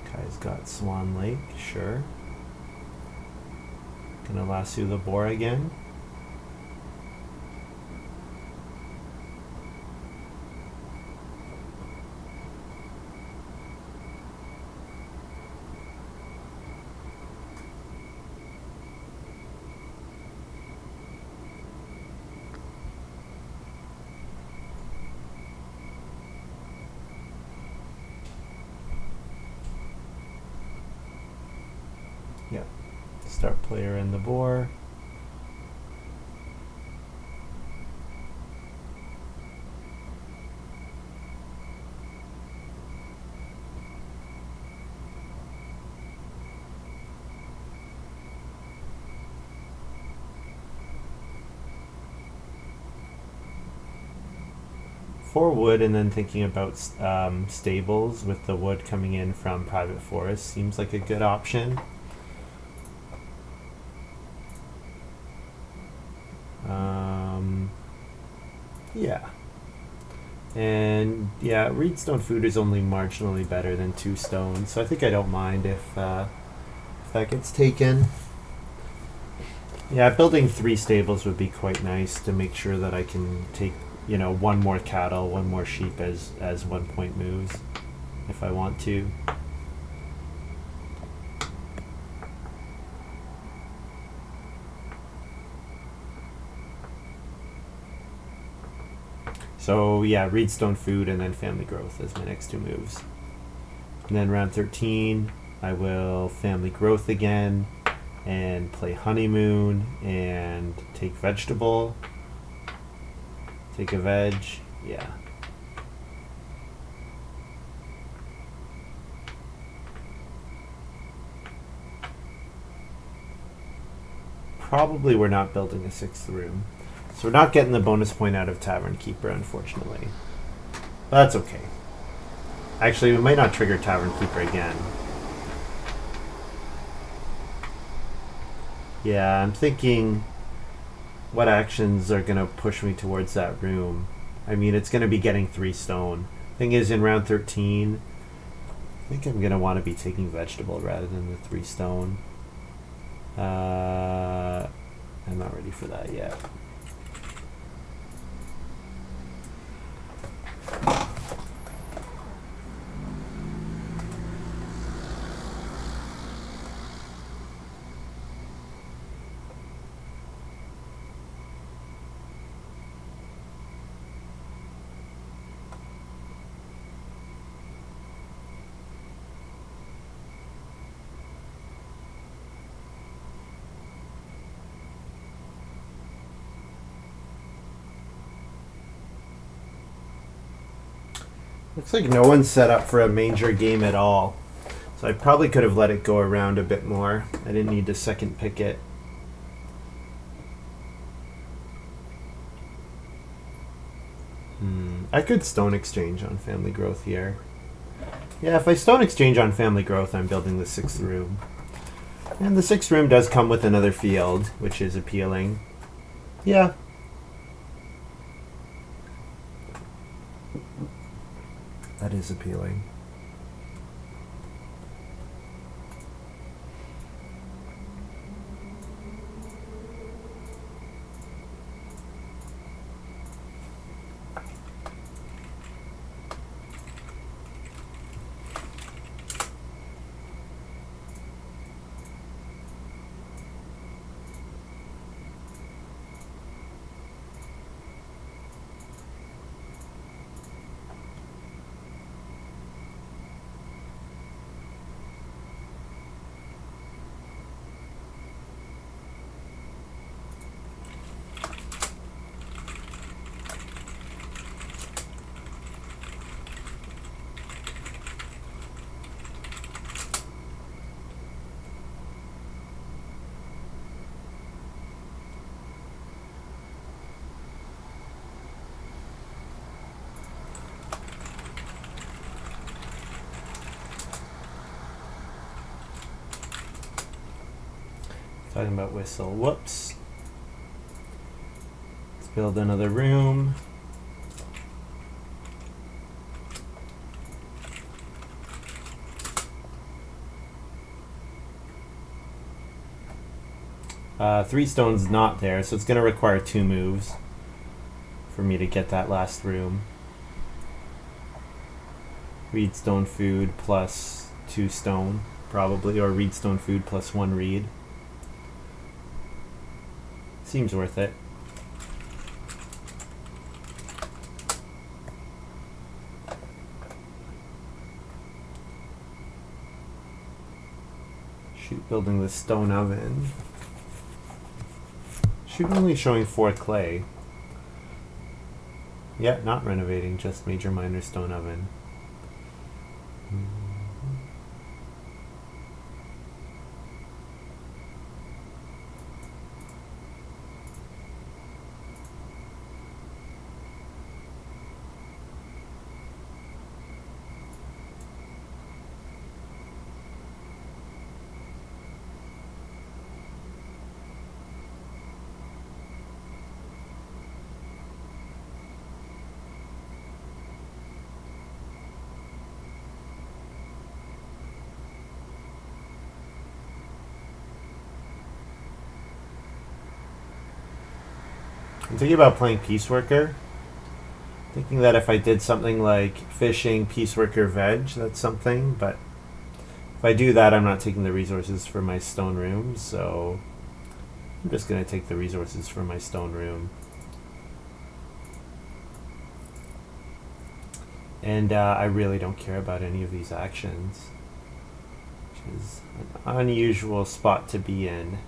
Speaker 1: Kai's got Swan Lake, sure. Gonna lasso the boar again. Yep. Start player in the boar. For wood, and then thinking about stables with the wood coming in from private forest seems like a good option. Yeah. And yeah, reedstone food is only marginally better than 2 stone, so I think I don't mind if that gets taken. Yeah, building 3 stables would be quite nice to make sure that I can take, you know, 1 more cattle, 1 more sheep as 1 point moves if I want to. So yeah, reedstone food and then family growth as my next 2 moves. And then round 13, I will family growth again and play honeymoon and take vegetable. Take a veg, yeah. Probably we're not building a 6th room. So we're not getting the bonus point out of Tavern Keeper, unfortunately. But that's okay. Actually, we might not trigger Tavern Keeper again. Yeah, I'm thinking what actions are going to push me towards that room. I mean, it's going to be getting 3 stone. Thing is, in round 13, I think I'm going to want to be taking vegetable rather than the 3 stone. I'm not ready for that yet. Looks like no one's set up for a major game at all. So I probably could have let it go around a bit more. I didn't need to second pick it. I could stone exchange on family growth here. Yeah, if I stone exchange on family growth, I'm building the 6th room. And the 6th room does come with another field, which is appealing. Yeah. That is appealing. Talking about whistle. Whoops. Let's build another room. Three stone's not there, so it's going to require 2 moves for me to get that last room. Reed stone food plus 2 stone, probably, or reed stone food plus 1 reed. Seems worth it. Shoot, building the stone oven. Shoot, only showing 4 clay. Yeah, not renovating, just major minor stone oven. I'm thinking about playing Peaceworker. Thinking that if I did something like fishing, Peaceworker, veg, that's something, but if I do that, I'm not taking the resources for my stone room, so I'm just going to take the resources for my stone room. And I really don't care about any of these actions, which is an unusual spot to be in.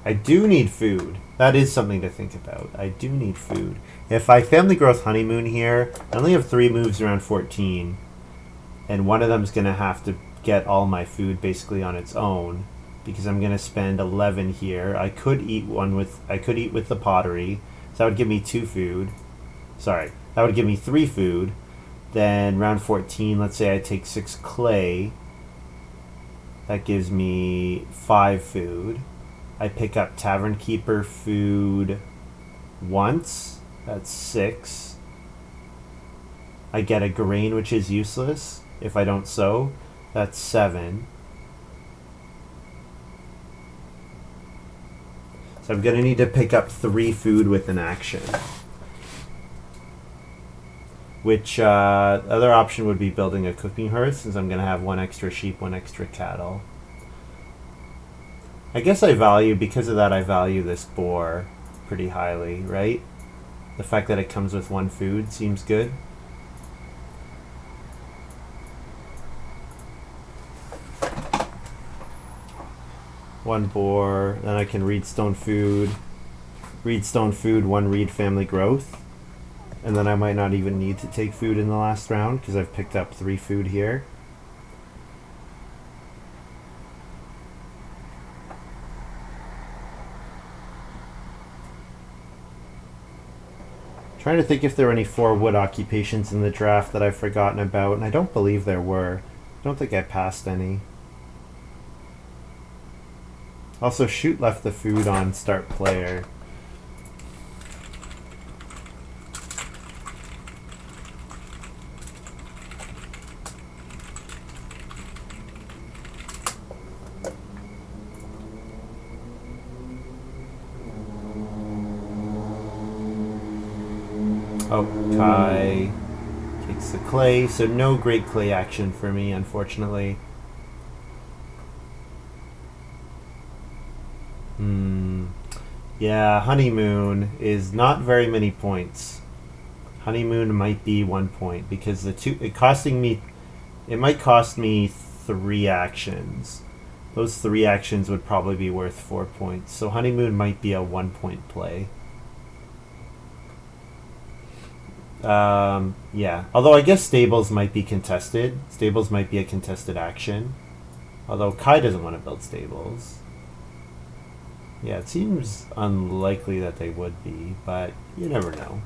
Speaker 1: I do need food. That is something to think about. I do need food. If I family growth honeymoon here, I only have 3 moves around 14, and one of them is going to have to get all my food basically on its own, because I'm going to spend 11 here. I could eat with the pottery, so that would give me 2 food. Sorry, that would give me 3 food. Then round 14, let's say I take 6 clay. That gives me 5 food. I pick up Tavern Keeper food once. That's 6. I get a grain, which is useless if I don't sow. That's 7. So I'm going to need to pick up 3 food with an action. Which other option would be building a cooking hearth, since I'm going to have 1 extra sheep, 1 extra cattle. I guess because of that, I value this boar pretty highly, right? The fact that it comes with 1 food seems good. One boar, then I can reed stone food, 1 reed family growth, and then I might not even need to take food in the last round because I've picked up 3 food here. Trying to think if there were any 4 wood occupations in the draft that I've forgotten about, and I don't believe there were. I don't think I passed any. Also, Shoot left the food on start player. Oh, Kai takes the clay, so no great clay action for me, unfortunately. Yeah, honeymoon is not very many points. Honeymoon might be 1 point because it might cost me 3 actions. Those 3 actions would probably be worth 4 points. So honeymoon might be a 1 point play. Yeah, although I guess stables might be contested. Stables might be a contested action. Although Kai doesn't want to build stables. Yeah, it seems unlikely that they would be, but you never know.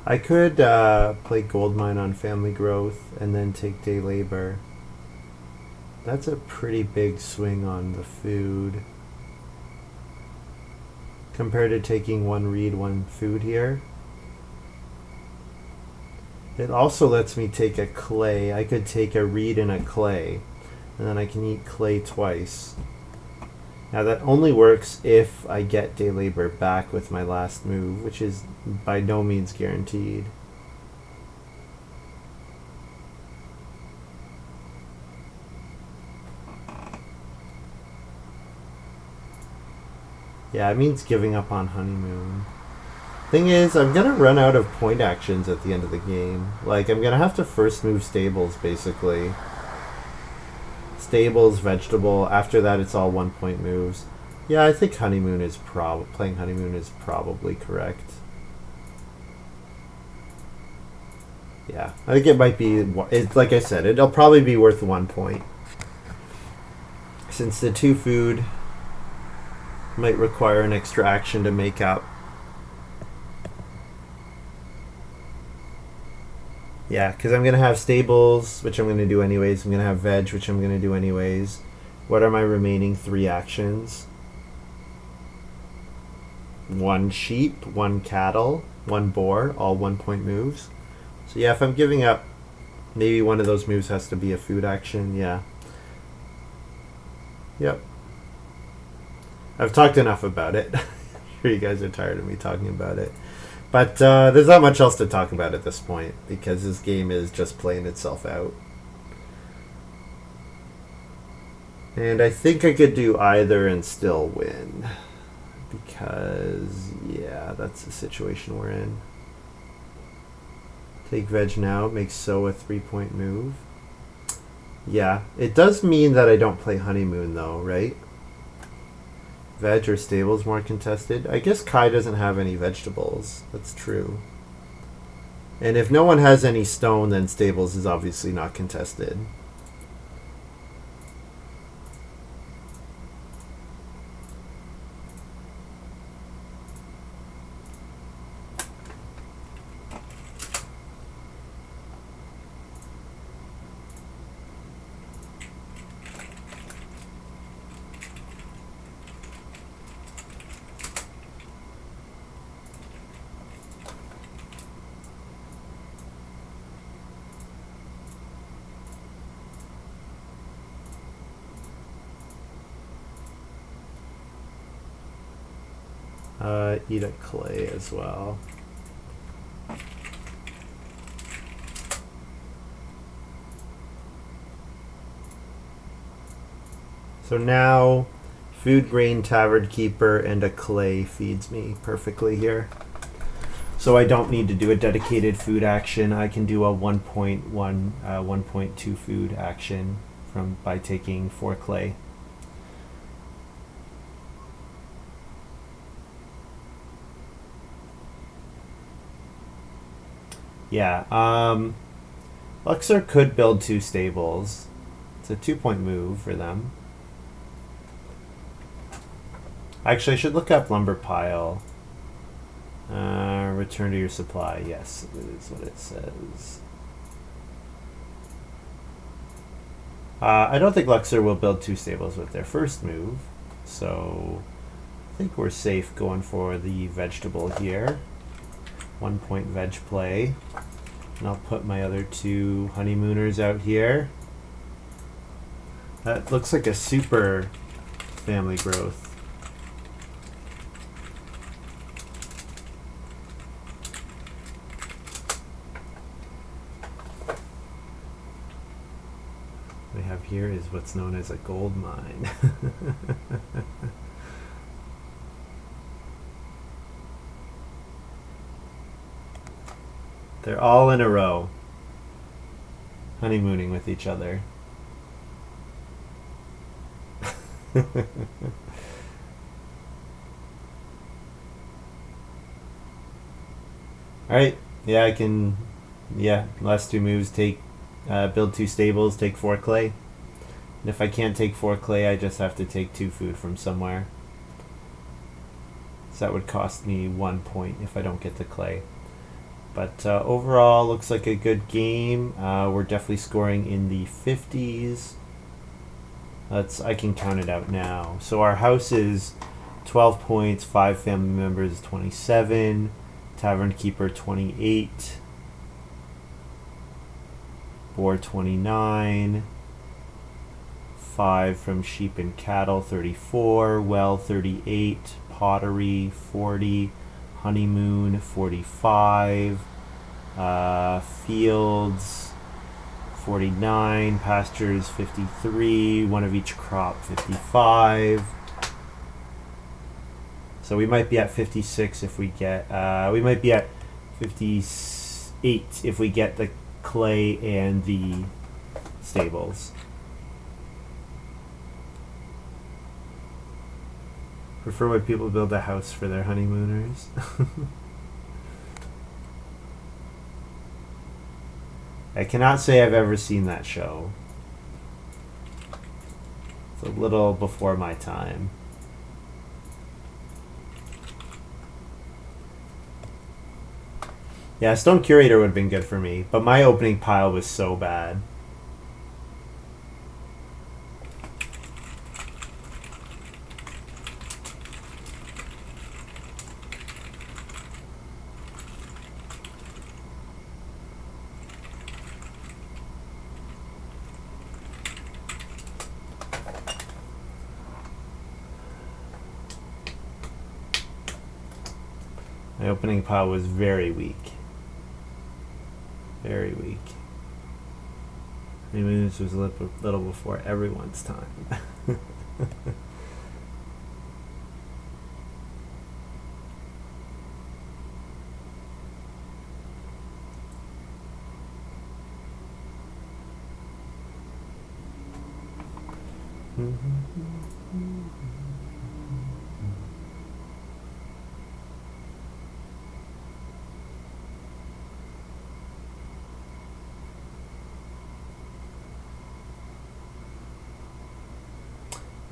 Speaker 1: I could play gold mine on family growth and then take day labor. That's a pretty big swing on the food. Compared to taking one reed, one food here. It also lets me take a clay. I could take a reed and a clay, and then I can eat clay twice. Now that only works if I get day labor back with my last move, which is by no means guaranteed. Yeah, it means giving up on honeymoon. Thing is, I'm gonna run out of point actions at the end of the game. Like, I'm gonna have to first move stables, basically. Stables, vegetable. After that, it's all 1 point moves. Yeah, I think honeymoon is playing honeymoon is probably correct. Yeah, I think it might be. Like I said, it'll probably be worth 1 point, since the 2 food might require an extra action to make up. Yeah, because I'm going to have stables, which I'm going to do anyways. I'm going to have veg, which I'm going to do anyways. What are my remaining 3 actions? 1 sheep, 1 cattle, 1 boar, all 1 point moves. So yeah, if I'm giving up, maybe one of those moves has to be a food action. Yeah. Yep. I've talked enough about it. I'm sure you guys are tired of me talking about it. But there's not much else to talk about at this point, because this game is just playing itself out. And I think I could do either and still win. Because, yeah, that's the situation we're in. Take veg now, make sow a 3-point move. Yeah, it does mean that I don't play honeymoon though, right? Veg or stables more contested. I guess Kai doesn't have any vegetables. That's true. And if no one has any stone, then stables is obviously not contested. Eat a clay as well. So now, food, grain, tavern keeper, and a clay feeds me perfectly here. So I don't need to do a dedicated food action. I can do a 1.2 food action by taking 4 clay. Yeah, Luxor could build 2 stables. It's a 2-point move for them. Actually, I should look up lumber pile. Return to your supply. Yes, it is what it says. I don't think Luxor will build 2 stables with their first move, so I think we're safe going for the vegetable here. 1-point veg play. And I'll put my other 2 honeymooners out here. That looks like a super family growth. What we have here is what's known as a gold mine. They're all in a row, honeymooning with each other. Alright, yeah, I can, last 2 moves, build 2 stables, take 4 clay. And if I can't take 4 clay, I just have to take 2 food from somewhere. So that would cost me 1 point if I don't get the clay. But overall, looks like a good game. We're definitely scoring in the 50s. I can count it out now. So our house is 12 points, 5 family members 27, tavern keeper 28, boar 29, 5 from sheep and cattle 34, well 38, pottery 40, honeymoon 45, fields 49, pastures 53, one of each crop 55. So we might be at 56 if we get, we might be at 58 if we get the clay and the stables. Prefer when people build a house for their honeymooners. I cannot say I've ever seen that show. It's a little before my time. Yeah, Stone Curator would have been good for me, but my opening pile was so bad. My opening pile was very weak. Very weak. I mean, this was a little before everyone's time.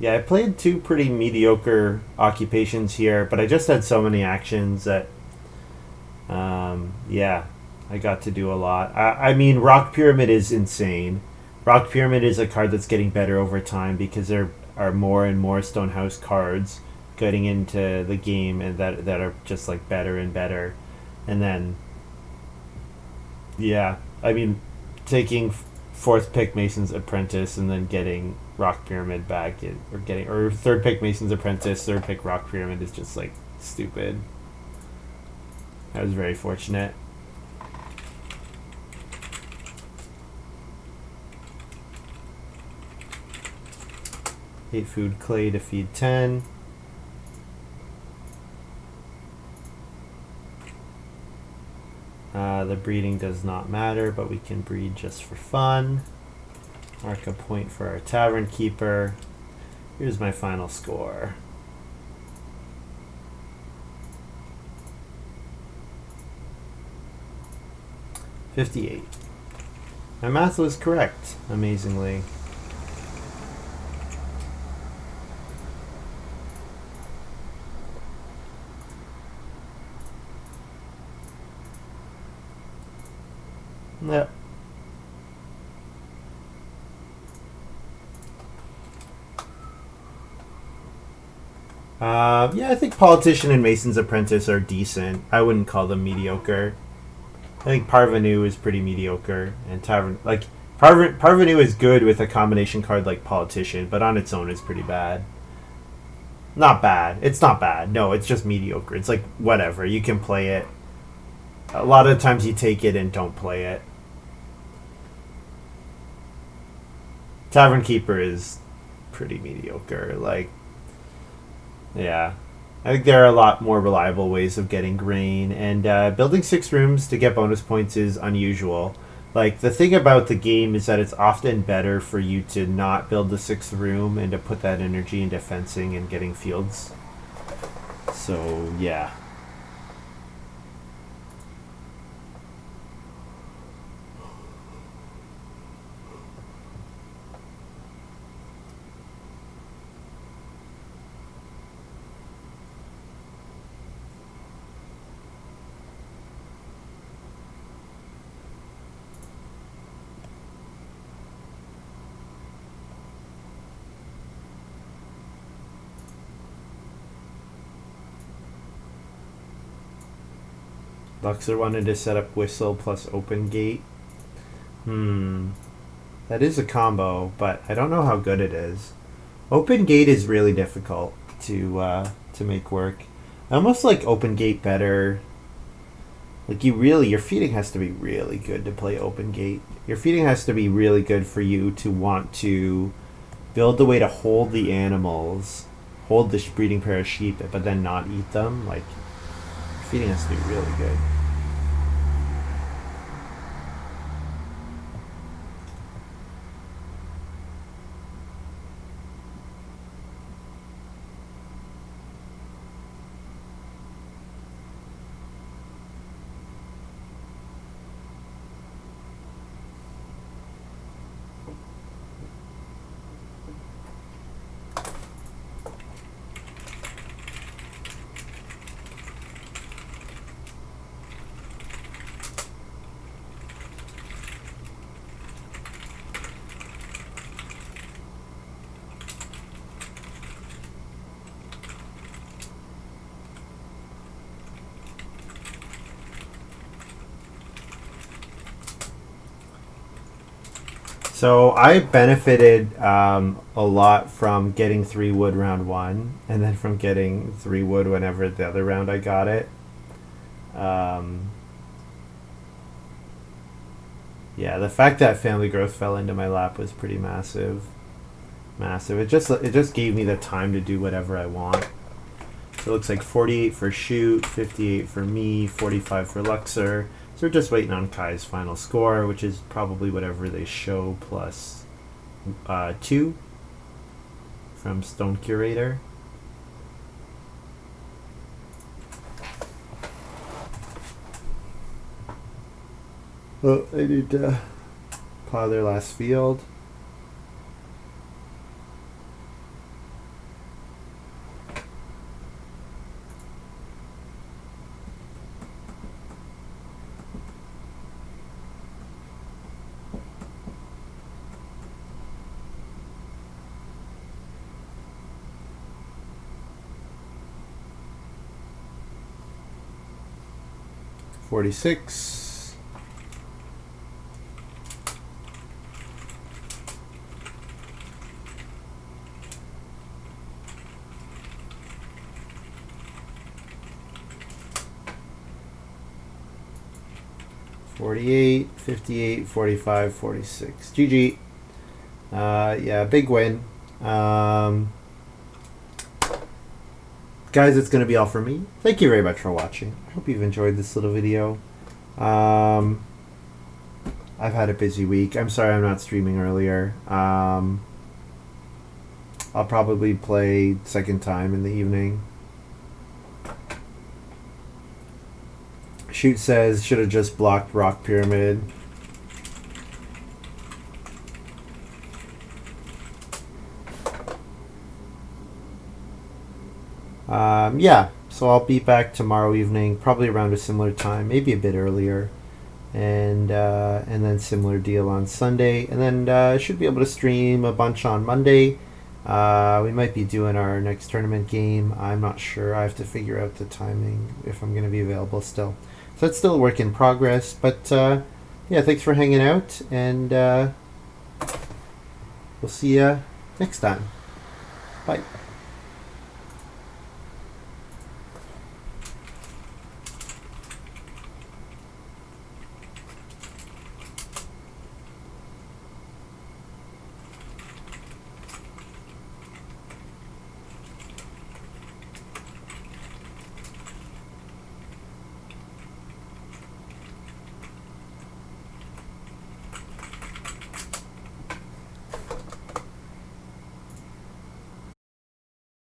Speaker 1: Yeah, I played 2 pretty mediocre occupations here, but I just had so many actions that, yeah, I got to do a lot. I mean, Rock Pyramid is insane. Rock Pyramid is a card that's getting better over time because there are more and more Stonehouse cards getting into the game and that are just like better and better. And then, yeah, I mean, taking 4th pick Mason's Apprentice and then getting Rock Pyramid back, or 3rd pick Mason's Apprentice, 3rd pick Rock Pyramid is just like stupid. I was very fortunate. Eight food clay to feed 10. The breeding does not matter, but we can breed just for fun. Mark a point for our tavern keeper. Here's my final score. $58. My math was correct, amazingly. Yep. Yeah, I think Politician and Mason's Apprentice are decent. I wouldn't call them mediocre. I think Parvenu is pretty mediocre, and Parvenu is good with a combination card like Politician, but on its own is pretty bad. Not bad. It's not bad. No, it's just mediocre. It's like whatever. You can play it. A lot of times you take it and don't play it. Tavern Keeper is pretty mediocre. Like, yeah. I think there are a lot more reliable ways of getting grain, and building 6 rooms to get bonus points is unusual. Like, the thing about the game is that it's often better for you to not build the 6th room and to put that energy into fencing and getting fields. So, yeah. Luxor wanted to set up whistle plus open gate. That is a combo, but I don't know how good it is. Open gate is really difficult to make work. I almost like open gate better. Like your feeding has to be really good to play open gate. Your feeding has to be really good for you to want to build the way to hold the animals, hold the breeding pair of sheep, but then not eat them. Like, feeding has to be really good. So I benefited a lot from getting 3 wood round 1, and then from getting 3 wood whenever the other round I got it. Yeah, the fact that family growth fell into my lap was pretty massive. Massive. It just gave me the time to do whatever I want. So it looks like 48 for shoot, 58 for me, 45 for Luxor. So we're just waiting on Kai's final score, which is probably whatever they show plus 2 from Stone Curator. Oh, I need to plow their last field. $46. $48, $58, $45, $46. GG. Yeah, big win. Guys, it's going to be all for me. Thank you very much for watching. I hope you've enjoyed this little video. I've had a busy week. I'm sorry I'm not streaming earlier. I'll probably play second time in the evening. Shoot says, should have just blocked Rock Pyramid. Yeah, so I'll be back tomorrow evening, probably around a similar time, maybe a bit earlier, and then similar deal on Sunday, and then I should be able to stream a bunch on Monday. We might be doing our next tournament game. I'm not sure. I have to figure out the timing if I'm going to be available still. So it's still a work in progress, but yeah, thanks for hanging out, and we'll see you next time. Bye.